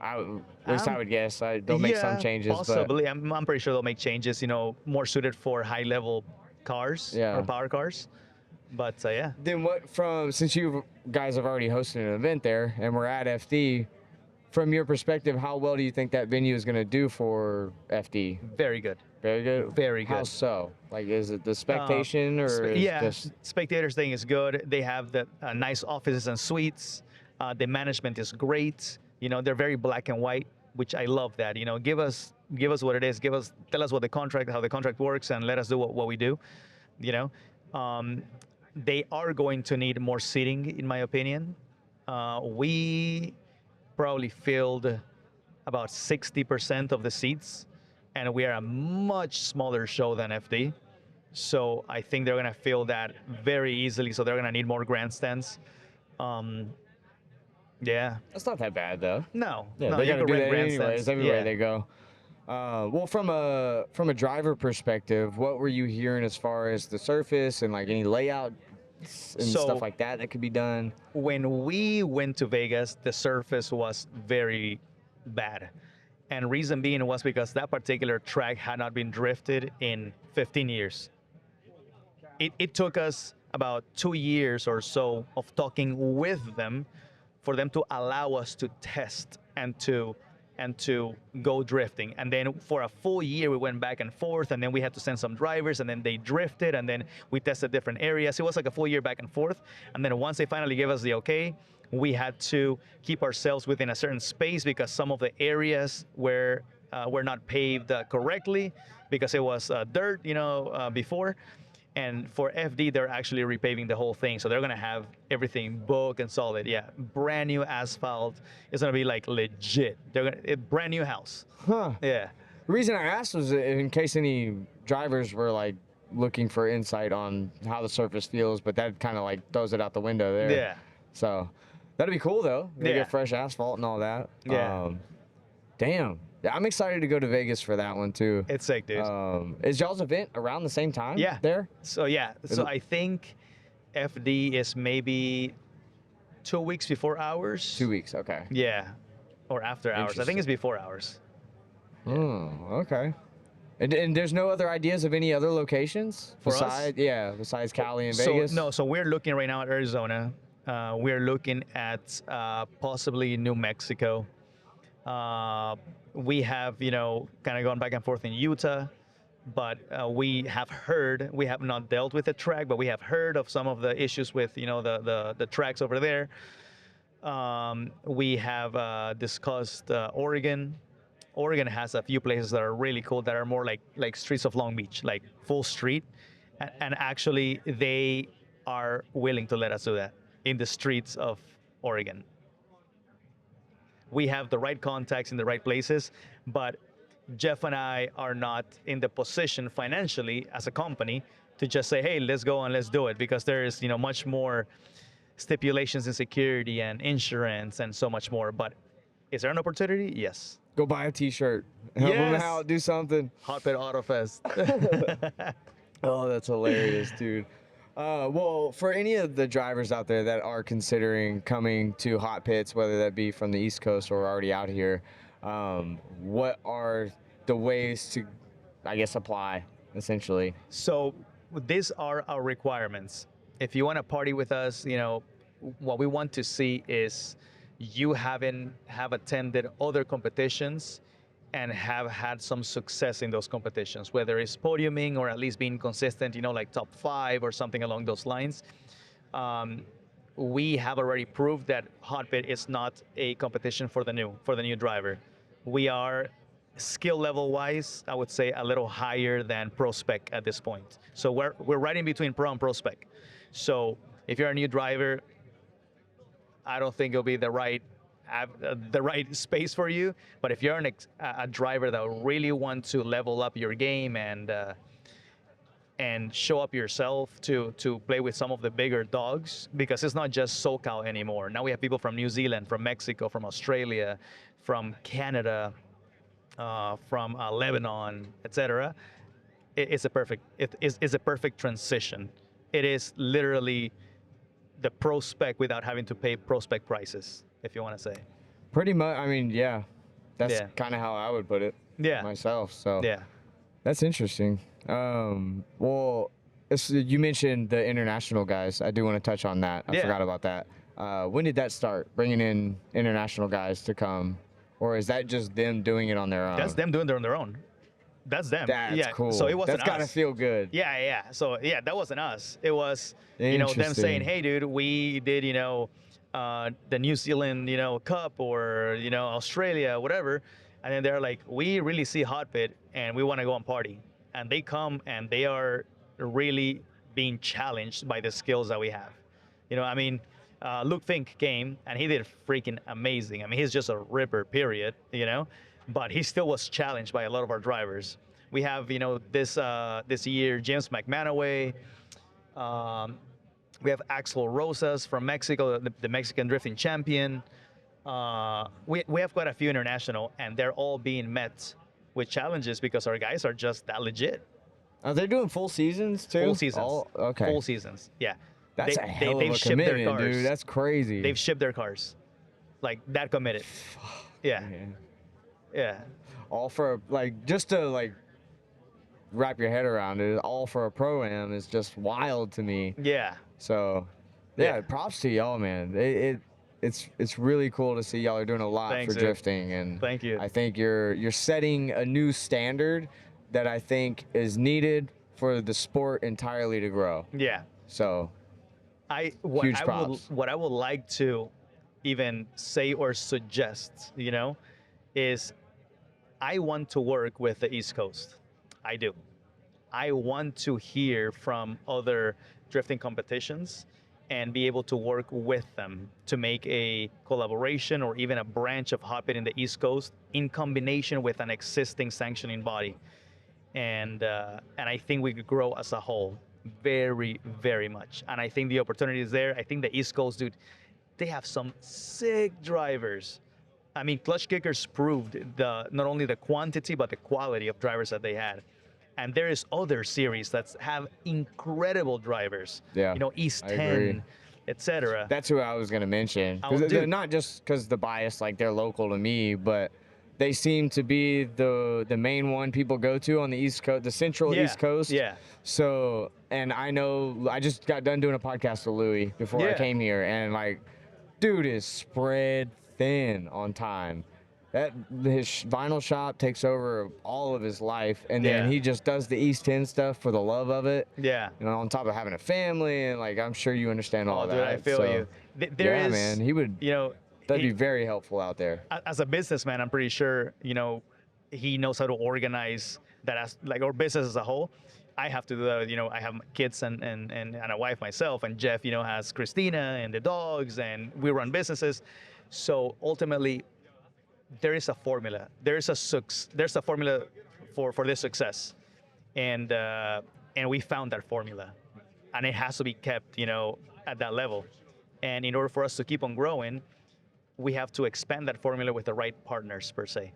at least I would guess. They'll make some changes. Possibly. But I'm pretty sure they'll make changes. More suited for high-level cars or power cars. But yeah. Then since you guys have already hosted an event there and we're at FD, from your perspective, how well do you think that venue is going to do for FD? Very good. Very good? Very good. How so? Like, is it the spectation or just... Spectators thing is good. They have the nice offices and suites. The management is great. They're very black and white, which I love that. Give us what it is. Tell us how the contract works, and let us do what we do. They are going to need more seating, in my opinion. We probably filled about 60% of the seats, and we are a much smaller show than FD. So I think they're going to fill that very easily, so they're going to need more grandstands. Yeah. That's not that bad, though. No. Yeah, no, they got to do that grandstands anyways, everywhere they go. Well, from a driver perspective, what were you hearing as far as the surface and like any layout and stuff like that could be done? When we went to Vegas, the surface was very bad. And reason being was because that particular track had not been drifted in 15 years. It took us about 2 years or so of talking with them for them to allow us to test and to and to go drifting. And then for a full year, we went back and forth, and then we had to send some drivers, and then they drifted, and then we tested different areas. It was like a full year back and forth. And then once they finally gave us the okay, we had to keep ourselves within a certain space because some of the areas were not paved correctly because it was dirt, before. And for FD, they're actually repaving the whole thing. So they're going to have everything book and solid. Yeah, brand new asphalt. It's going to be like legit. Brand new house. Huh. Yeah. The reason I asked was in case any drivers were like looking for insight on how the surface feels, but that kind of like throws it out the window there. Yeah. So that'd be cool though. They Yeah. get fresh asphalt and all that. Yeah. Damn. Yeah, I'm excited to go to Vegas for that one too. It's sick, dude. Is y'all's event around the same time? Yeah. There? So I think FD is maybe 2 weeks before ours. 2 weeks, okay. Yeah. Or after hours. I think it's before hours. Oh, okay. And there's no other ideas of any other locations For us? besides Cali and Vegas? So we're looking right now at Arizona. We're looking at possibly New Mexico. We have, kind of gone back and forth in Utah, but we have not dealt with the track, but we have heard of some of the issues with, the tracks over there. We have discussed Oregon. Oregon has a few places that are really cool that are more like streets of Long Beach, like full street. And actually, they are willing to let us do that in the streets of Oregon. We have the right contacts in the right places, but Jeff and I are not in the position financially as a company to just say, hey, let's go and let's do it, because there is, much more stipulations in security and insurance and so much more. But is there an opportunity? Yes. Go buy a t-shirt. Help them out, do something. Hotpit Autofest. Oh, that's hilarious, dude. Well, for any of the drivers out there that are considering coming to hot pits, whether that be from the East Coast or already out here, what are the ways to, I guess, apply, essentially? So these are our requirements. If you want to party with us, what we want to see is you have attended other competitions and have had some success in those competitions, whether it's podiuming or at least being consistent, like top 5 or something along those lines. We have already proved that Hot Pit is not a competition for the new driver. We are skill level wise, I would say a little higher than Pro Spec at this point. So we're right in between Pro and Pro Spec. So if you're a new driver, I don't think it'll be the right space for you. But if you're a driver that really wants to level up your game and show up yourself to play with some of the bigger dogs, because it's not just SoCal anymore. Now we have people from New Zealand, from Mexico, from Australia, from Canada, from Lebanon, etc. It's a perfect transition. It is literally the Pro Spec without having to pay Pro Spec prices, if you want to say. Pretty much. I mean, yeah. That's kind of how I would put it myself. So yeah. That's interesting. Well, you mentioned the international guys. I do want to touch on that. I forgot about that. When did that start, bringing in international guys to come? Or is that just them doing it on their own? That's them doing it on their own. That's them. That's cool. So it wasn't That's got to feel good. Yeah. So that wasn't us. It was them saying, "Hey, dude, we did the New Zealand Cup or Australia, whatever," and then they're like, "We really see Hot Pit and we want to go and party," and they come and they are really being challenged by the skills that we have. Luke Fink came and he did freaking amazing. I mean, he's just a ripper, period. But he still was challenged by a lot of our drivers. We have, this year, James McManaway. We have Axel Rosas from Mexico, the Mexican drifting champion. We have quite a few international, and they're all being met with challenges because our guys are just that legit. Are they doing full seasons too? Full seasons. Okay. Full seasons. Yeah. That's a hell of a commitment, dude. That's crazy. They've shipped their cars, like that committed. Yeah. Yeah. All for just to wrap your head around it. All for a pro-am is just wild to me. Yeah. So, props to y'all, man. it's really cool to see y'all are doing a lot Thanks, for dude. drifting, and Thank you. I think you're setting a new standard that I think is needed for the sport entirely to grow. Yeah. So What huge props. I would like to even say or suggest, is I want to work with the East Coast. I do. I want to hear from other drifting competitions and be able to work with them to make a collaboration or even a branch of Hotpit in the East Coast in combination with an existing sanctioning body. And I think we could grow as a whole very, very much. And I think the opportunity is there. I think the East Coast, dude, they have some sick drivers. I mean, Clutch Kickers proved not only the quantity but the quality of drivers that they had. And there is other series that have incredible drivers. Yeah, East I agree. 10, etc. That's who I was gonna mention. Oh, 'Cause they're dude. not just because the bias, like they're local to me, but they seem to be the main one people go to on the East Coast, the Central Yeah, East Coast. yeah. So, and I know I just got done doing a podcast with Louie before I Yeah. came here, and like, dude is spread thin on time. His vinyl shop takes over all of his life, and then Yeah. he just does the East 10 stuff for the love of it. Yeah. On top of having a family, and like I'm sure you understand all Oh, that. dude, I feel So, you. There yeah, is, man, he would. That'd be very helpful out there. as a businessman, I'm pretty sure, he knows how to organize that as like our business as a whole. I have to do that. I have kids and a wife myself, and Jeff, has Christina and the dogs, and we run businesses. So ultimately, there is a formula. There's a formula for this success, and we found that formula, and it has to be kept, at that level. And in order for us to keep on growing, we have to expand that formula with the right partners per se.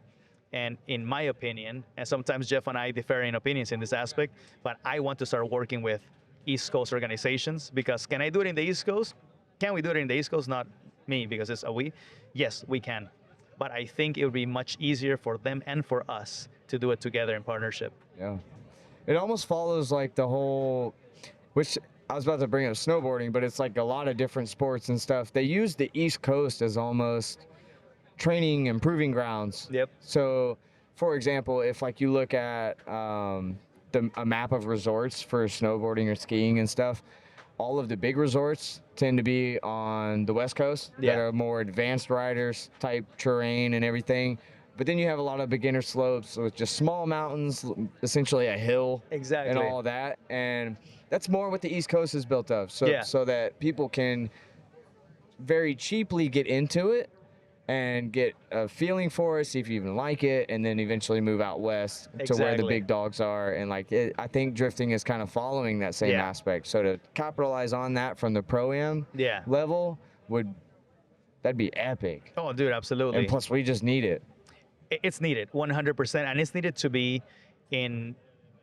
And in my opinion, and sometimes Jeff and I differ in opinions in this aspect, but I want to start working with East Coast organizations, because can I do it in the East Coast? Can we do it in the East Coast? Not me, because it's a we. Yes, we can. But I think it would be much easier for them and for us to do it together in partnership. Yeah. It almost follows like the whole, which I was about to bring up snowboarding, but it's like a lot of different sports and stuff. They use the East Coast as almost training and proving grounds. Yep. So, for example, if like you look at a map of resorts for snowboarding or skiing and stuff, all of the big resorts tend to be on the West Coast that are more advanced riders type terrain and everything. But then you have a lot of beginner slopes with just small mountains, essentially a hill, Exactly. and all of that. And that's more what the East Coast is built of. So that people can very cheaply get into it and get a feeling for it, see if you even like it, and then eventually move out west to where the big dogs are. And like I think drifting is kind of following that same aspect. So to capitalize on that from the pro-am level that'd be epic. Oh, dude, absolutely. And plus, we just need it. It's needed 100%, and it's needed to be in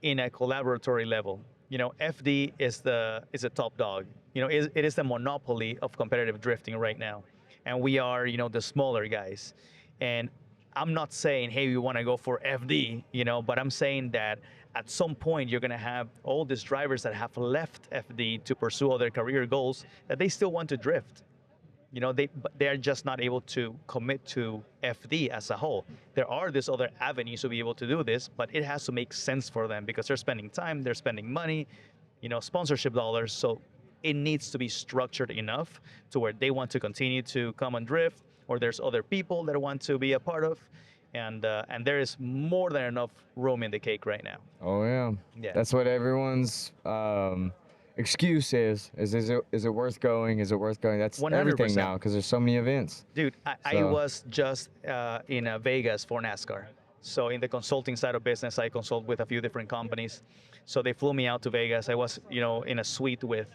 a collaboratory level. FD is the top dog. It is the monopoly of competitive drifting right now, and we are the smaller guys. And I'm not saying, hey, we want to go for FD, but I'm saying that at some point you're gonna have all these drivers that have left FD to pursue other career goals that they still want to drift. They are just not able to commit to FD as a whole. There are these other avenues to be able to do this, but it has to make sense for them because they're spending time, they're spending money, sponsorship dollars. So it needs to be structured enough to where they want to continue to come and drift, or there's other people that want to be a part of, and there is more than enough room in the cake right now. Oh yeah. That's what everyone's excuse is it worth going? Is it worth going? That's 100%. Everything now because there's so many events. Dude, I was just in Vegas for NASCAR. So in the consulting side of business, I consult with a few different companies. So they flew me out to Vegas. I was, in a suite with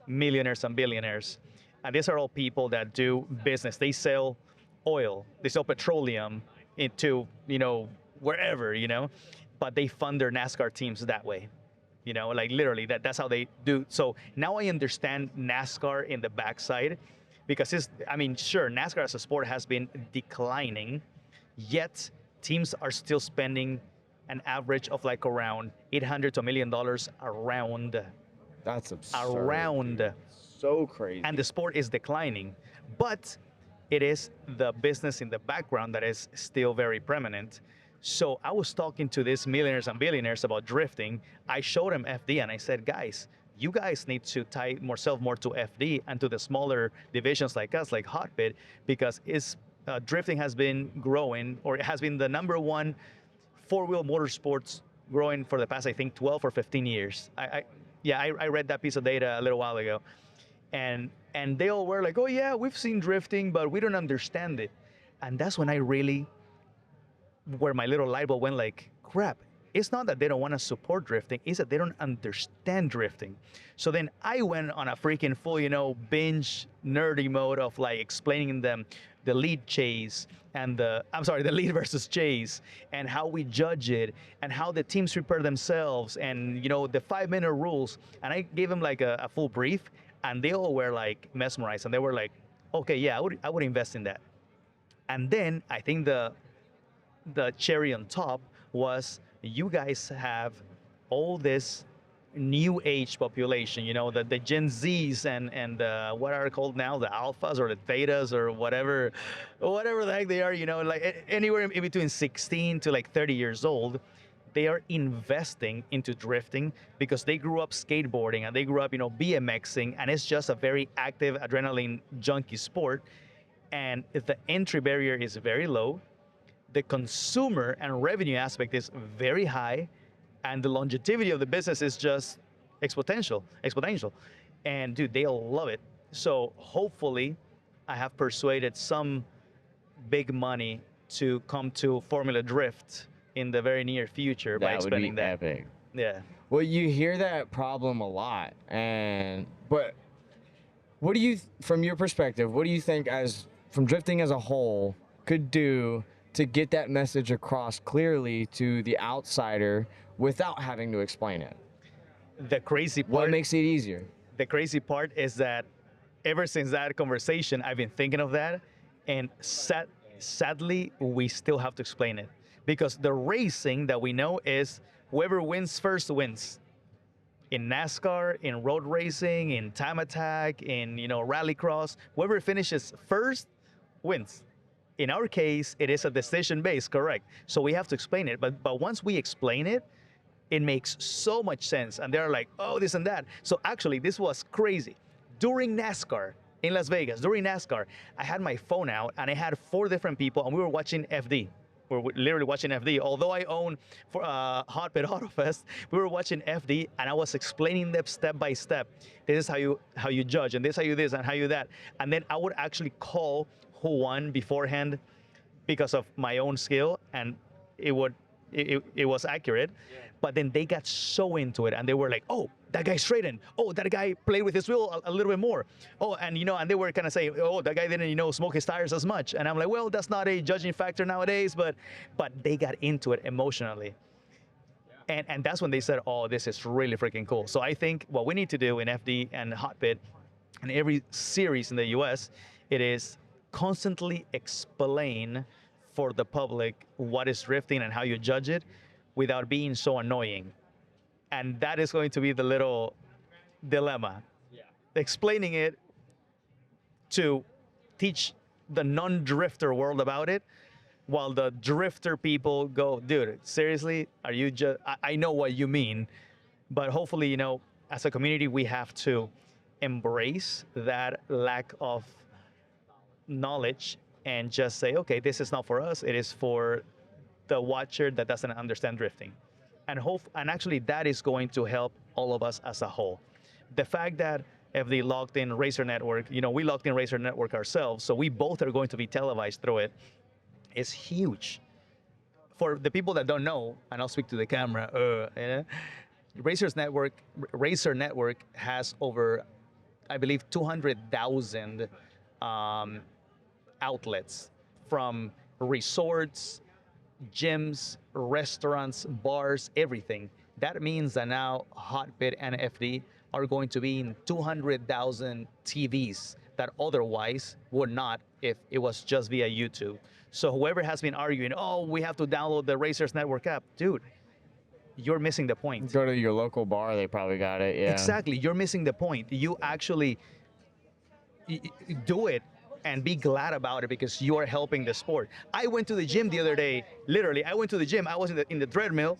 millionaires and billionaires. And these are all people that do business. They sell oil, they sell petroleum into, wherever, but they fund their NASCAR teams that way. Like literally, that's how they do. So now I understand NASCAR in the backside, because sure, NASCAR as a sport has been declining, yet teams are still spending an average of like around $800 to $1 million around. That's absurd. Around. So crazy. And the sport is declining. But it is the business in the background that is still very prominent. So I was talking to these millionaires and billionaires about drifting. I showed them FD and I said, guys, you guys need to tie yourself more to FD and to the smaller divisions like us, like Hotpit, because drifting has been growing, or it has been the number one four-wheel motorsports growing for the past, I think, 12 or 15 years. I read that piece of data a little while ago. And they all were like, oh yeah, we've seen drifting, but we don't understand it. And that's when where my little light bulb went like, crap, it's not that they don't want to support drifting, it's that they don't understand drifting. So then I went on a freaking full, binge nerdy mode of like explaining them the lead chase and the lead versus chase and how we judge it and how the teams prepare themselves and, the 5-minute rules. And I gave them like a full brief, and they all were like mesmerized, and they were like, okay, yeah, I would invest in that. And then I think the cherry on top was, you guys have all this new age population, the Gen Zs and what are called now, the alphas or the thetas or whatever the heck they are, like anywhere in between 16 to like 30 years old. They are investing into drifting because they grew up skateboarding and they grew up, BMXing, and it's just a very active adrenaline junkie sport. And the entry barrier is very low. The consumer and revenue aspect is very high, and the longevity of the business is just exponential. And dude, they all love it. So hopefully I have persuaded some big money to come to Formula Drift in the very near future by explaining that. That would be epic. Yeah. Well, you hear that problem a lot, but what do you, from your perspective, what do you think from drifting as a whole could do to get that message across clearly to the outsider without having to explain it? The crazy part. What makes it easier? The crazy part is that ever since that conversation, I've been thinking of that, and sadly, we still have to explain it. Because the racing that we know is whoever wins first wins. In NASCAR, in road racing, in time attack, in rallycross, whoever finishes first wins. In our case, it is a decision based, correct? So we have to explain it. But once we explain it, it makes so much sense. And they're like, oh, this and that. So actually, this was crazy. During NASCAR in Las Vegas, I had my phone out and I had 4 different people and we were watching FD. We were literally watching FD. Although I own Hotpit Autofest, we were watching FD and I was explaining them step by step. This is how you judge, and this is how you this and how you that. And then I would actually call who won beforehand because of my own skill, and it was accurate. Yeah. But then they got so into it and they were like, oh, that guy straightened. Oh, that guy played with his wheel a little bit more. Oh, and and they were kind of saying, oh, that guy didn't smoke his tires as much. And I'm like, well, that's not a judging factor nowadays, but they got into it emotionally. Yeah. And that's when they said, oh, this is really freaking cool. So I think what we need to do in FD and Hotpit and every series in the US, it is constantly explain for the public what is drifting and how you judge it without being so annoying. And that is going to be the little dilemma. Yeah. Explaining it to teach the non-drifter world about it, while the drifter people go, dude, seriously, are you just, I know what you mean. But hopefully, as a community, we have to embrace that lack of knowledge and just say, okay, this is not for us. It is for the watcher that doesn't understand drifting. And actually that is going to help all of us as a whole. The fact that FD logged in Racer Network, we logged in Racer Network ourselves, so we both are going to be televised through it, is huge. For the people that don't know, and I'll speak to the camera, Racer Network has over, I believe, 200,000 outlets, from resorts, gyms, restaurants, bars, everything. That means that now Hotpit and FD are going to be in 200,000 TVs that otherwise would not if it was just via YouTube. So whoever has been arguing, oh, we have to download the Racers Network app, dude, you're missing the point. Go to your local bar, they probably got it, yeah. Exactly, you're missing the point. You actually do it and be glad about it because you are helping the sport. I went to the gym the other day. Literally, I went to the gym. I was in the treadmill,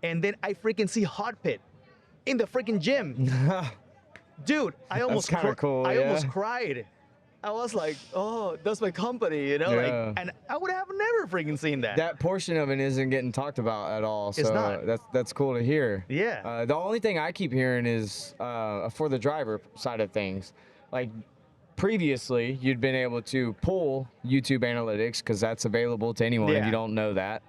and then I freaking see Hotpit in the freaking gym. Dude, I almost kind of cool. I Yeah. almost cried. I was like, oh, that's my company, you know, Yeah. like, and I would have never freaking seen that. That portion of it isn't getting talked about at all. So It's not. that's cool to hear. Yeah. The only thing I keep hearing is for the driver side of things, like previously you'd been able to pull YouTube analytics because that's available to anyone if Yeah. you don't know that.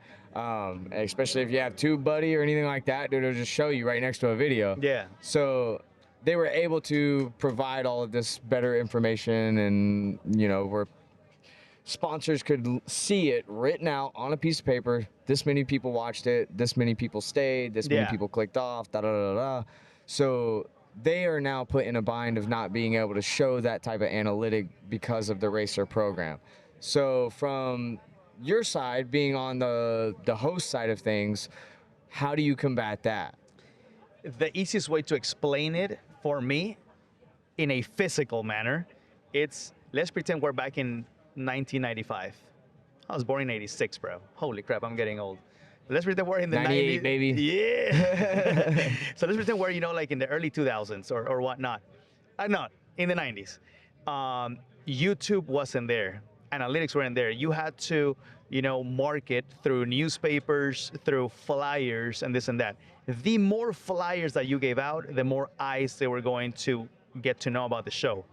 Especially if you have TubeBuddy or anything like that, dude, it'll just show you right next to a video. Yeah. So they were able to provide all of this better information, and where sponsors could see it written out on a piece of paper. This many people watched it. This many people stayed. This many Yeah. people clicked off. Da da da da. So they are now put in a bind of not being able to show that type of analytic because of the racer program. So from your side, being on the host side of things, how do you combat that? The easiest way to explain it for me in a physical manner, it's, let's pretend we're back in 1995. I was born in 86, bro. Holy crap, I'm getting old. Let's pretend we're in the 98, 90s. baby. Yeah. So let's pretend we're, like in the early 2000s or whatnot. Not in the 90s. YouTube wasn't there. Analytics weren't there. You had to, market through newspapers, through flyers, and this and that. The more flyers that you gave out, the more eyes they were going to get to know about the show.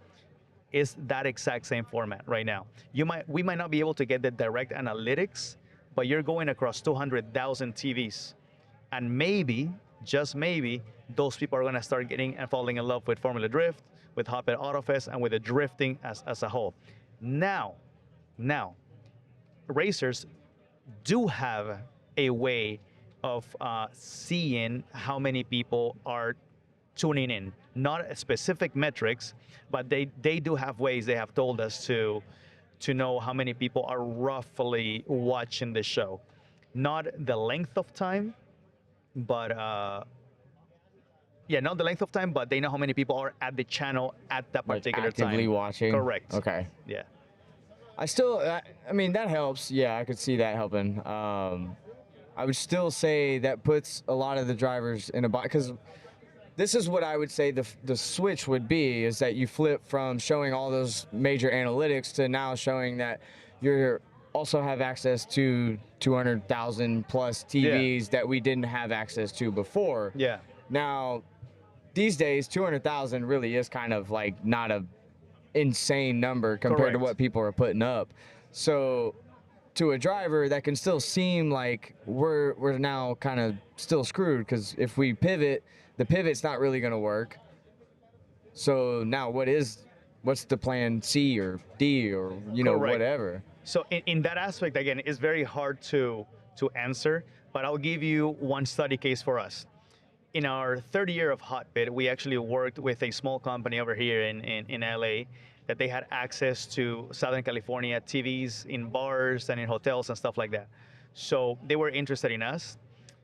Is that exact same format right now? We might not be able to get the direct analytics, but you're going across 200,000 TVs, and maybe, just maybe, those people are going to start getting and falling in love with Formula Drift, with Hotpit Autofest, and with the drifting as a whole. Now, racers do have a way of seeing how many people are tuning in. Not specific metrics, but they do have ways, they have told us to know how many people are roughly watching the show. Not the length of time, but not the length of time, but they know how many people are at the channel at that particular like actively time. watching. Correct. Okay. Yeah. I mean, that helps. Yeah, I could see that helping. I would still say that puts a lot of the drivers in a bind, because this is what I would say the switch would be, is that you flip from showing all those major analytics to now showing that you also have access to 200,000 plus TVs that we didn't have access to before. Yeah. Now, these days, 200,000 really is kind of like not a insane number compared to Correct. what people are putting up. So to a driver, that can still seem like we're now kind of still screwed, because if we pivot, the pivot's not really going to work. So now what's the plan C or D or Correct. whatever? So in that aspect, again, it's very hard to answer, but I'll give you one study case for us. In our third year of Hotpit, we actually worked with a small company over here in LA that they had access to Southern California TVs in bars and in hotels and stuff like that. So they were interested in us.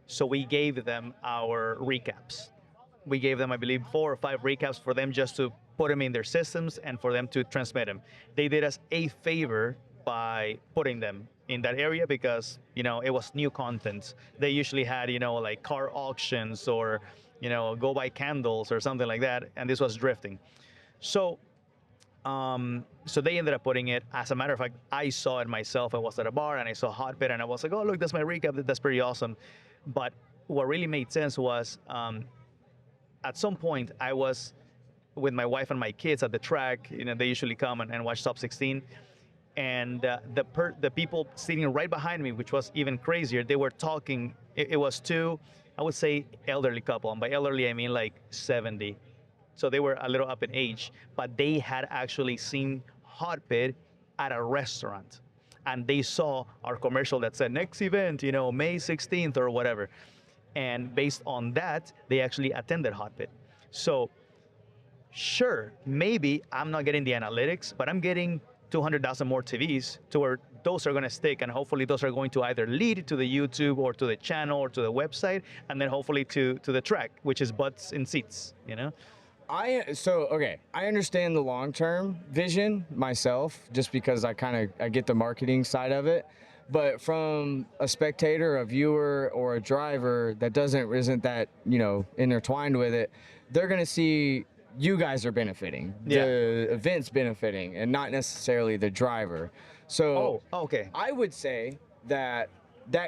So we gave them our recaps. We gave them, I believe, 4 or 5 recaps for them just to put them in their systems and for them to transmit them. They did us a favor by putting them in that area because, it was new content. They usually had, like car auctions or, go buy candles or something like that. And this was drifting. So they ended up putting it. As a matter of fact, I saw it myself. I was at a bar and I saw Hotpit and I was like, oh, look, that's my recap. That's pretty awesome. But what really made sense was at some point I was with my wife and my kids at the track. They usually come and watch Top 16. And the people sitting right behind me, which was even crazier, they were talking. It was 2, I would say, elderly couple. And by elderly, I mean like 70. So they were a little up in age, but they had actually seen Hotpit at a restaurant. And they saw our commercial that said next event, May 16th or whatever. And based on that, they actually attended Hotpit. So sure, maybe I'm not getting the analytics, but I'm getting 200,000 more TVs to where those are going to stick, and hopefully those are going to either lead to the YouTube or to the channel or to the website, and then hopefully to the track, which is butts in seats, I understand the long-term vision myself, just because I get the marketing side of it. But from a spectator, a viewer, or a driver that isn't that intertwined with it, they're gonna see you guys are benefiting, the event's benefiting, and not necessarily the driver. So okay. I would say that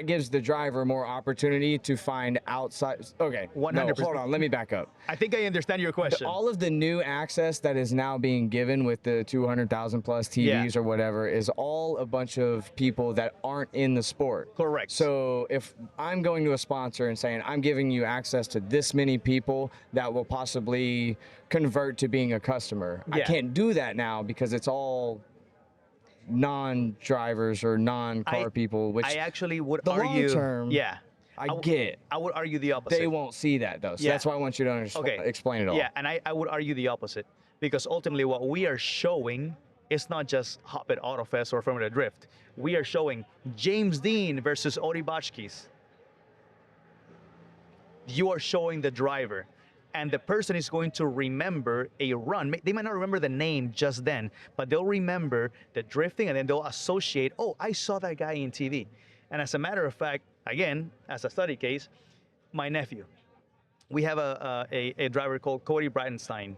gives the driver more opportunity to find outside. Okay, 100%. No, hold on, let me back up. I think I understand your question. All of the new access that is now being given with the 200,000 plus TVs or whatever is all a bunch of people that aren't in the sport. Correct. So if I'm going to a sponsor and saying I'm giving you access to this many people that will possibly convert to being a customer, I can't do that now because it's all non-drivers or non-car people, which I actually would the argue. long term, I would argue the opposite. They won't see that though, so that's why I want you to explain it all. Yeah, and I would argue the opposite, because ultimately what we are showing is not just Hotpit Autofest or Formula Drift. We are showing James Dean versus Ori Botchkis. You are showing the driver. And the person is going to remember a run. They might not remember the name just then, but they'll remember the drifting, and then they'll associate, oh, I saw that guy in TV. And as a matter of fact, again, as a study case, my nephew, we have a driver called Cody Bridenstine.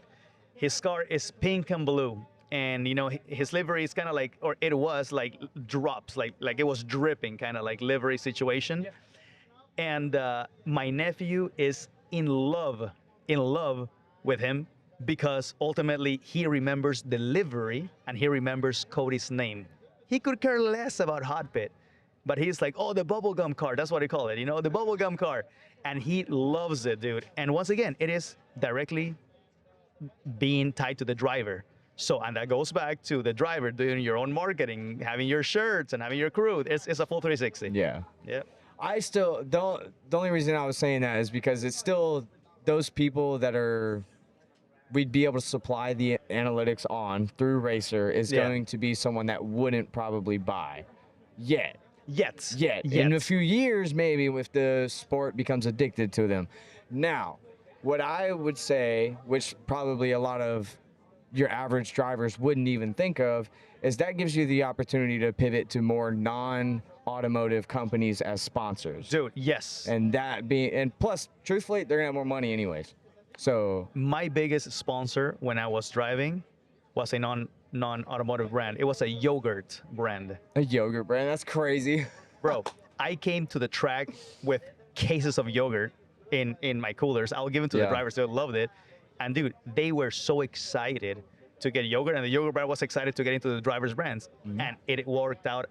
His car is pink and blue. And his livery is kind of like, or it was like drops, like it was dripping, kind of like livery situation. And my nephew is in love with him, because ultimately he remembers the livery and he remembers Cody's name. He could care less about Hotpit, but he's like, oh, the bubblegum car. That's what they call it, the bubblegum car. And he loves it, dude. And once again, it is directly being tied to the driver. So, and that goes back to the driver doing your own marketing, having your shirts and having your crew. It's a full 360. Yeah. I still don't. The only reason I was saying that is because it's still those people that we'd be able to supply the analytics on through Racer is going to be someone that wouldn't probably buy yet. In a few years, maybe, if the sport becomes addicted to them. Now, what I would say, which probably a lot of your average drivers wouldn't even think of, is that gives you the opportunity to pivot to more non-automotive companies as sponsors. Dude, yes. And plus, truthfully, they're gonna have more money anyways. So my biggest sponsor when I was driving was a non-automotive brand. It was a yogurt brand. A yogurt brand? That's crazy. Bro, I came to the track with cases of yogurt in my coolers. I'll give them to the drivers. They loved it. And dude, they were so excited to get yogurt, and the yogurt brand was excited to get into the drivers' brands. And it worked out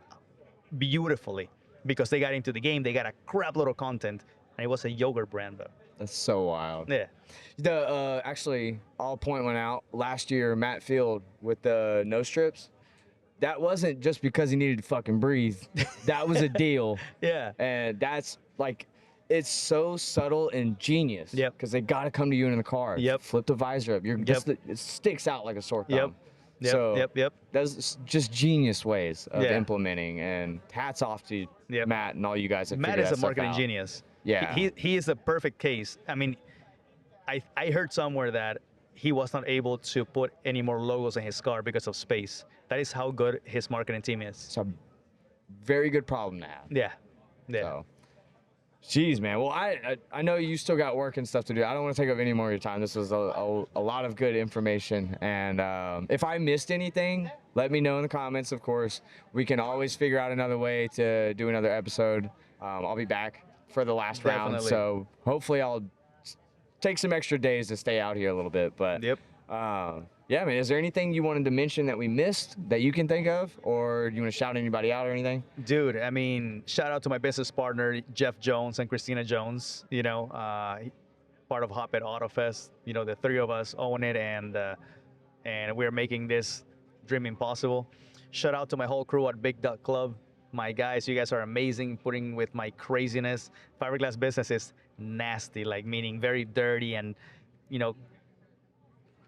beautifully because they got into the game. They got a crap load of content, and it was a yogurt brand, bro. That's so wild. Yeah. Actually, I'll point one out. Last year, Matt Field with the no strips, that wasn't just because he needed to fucking breathe. That was a deal. Yeah. And that's like, it's so subtle and genius. Yep. Because they got to come to you in the car. Yep. Flip the visor up. It sticks out like a sore thumb. Yep. That's just genius ways of implementing. And hats off to Matt and all you guys. Matt is a marketing genius. Yeah. He is a perfect case. I mean, I heard somewhere that he was not able to put any more logos in his car because of space. That is how good his marketing team is. It's a very good problem to have. Yeah. So, jeez, man. Well, I know you still got work and stuff to do. I don't want to take up any more of your time. This was a lot of good information. And if I missed anything, let me know in the comments, of course. We can always figure out another way to do another episode. I'll be back for the last round. So hopefully I'll take some extra days to stay out here a little bit. But yeah, man, is there anything you wanted to mention that we missed that you can think of, or you want to shout anybody out or anything? Dude, I mean, shout out to my business partner, Jeff Jones and Christina Jones, part of Hotpit Autofest. The three of us own it, and we're making this dream possible. Shout out to my whole crew at Big Duck Club. My guys, you guys are amazing putting with my craziness. Fiberglass business is nasty, like meaning very dirty and,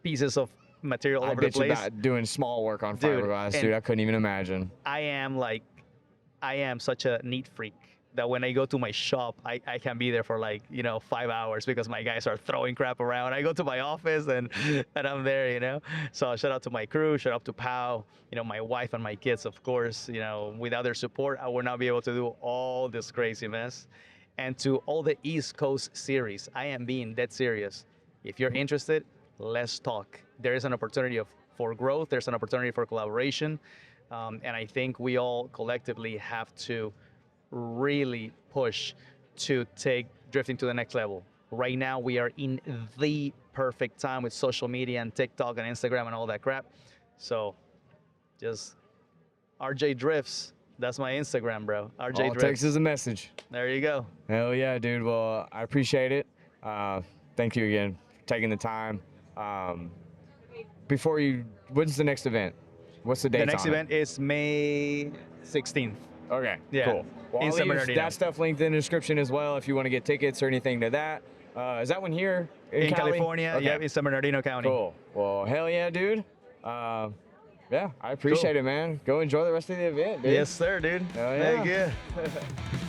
pieces of material all over the place. About doing small work on fiberglass, dude. I couldn't even imagine. I am such a neat freak. that when I go to my shop, I can be there for like, 5 hours because my guys are throwing crap around. I go to my office and I'm there. So shout out to my crew, shout out to Pau, my wife and my kids, of course. Without their support, I would not be able to do all this crazy mess. And to all the East Coast series, I am being dead serious. If you're interested, let's talk. There is an opportunity for growth. There's an opportunity for collaboration. And I think we all collectively have to really push to take drifting to the next level. Right now, we are in the perfect time with social media and TikTok and Instagram and all that crap. So just RJ Drifts. That's my Instagram, bro. RJ All it Drifts. takes is a message. There you go. Hell yeah, dude. Well, I appreciate it. Thank you again for taking the time. When's the next event? What's the date? The next event is May 16th. Okay, Yeah. cool. Well, In I'll San leave Bernardino. that stuff linked in the description as well if you want to get tickets or anything to that. Is that one here in Cali? California, Okay. yeah, in San Bernardino County. Cool. Well, hell yeah, dude. Yeah, I appreciate it, man. Go enjoy the rest of the event, dude. Yes, sir, dude. Hell yeah. Heck yeah.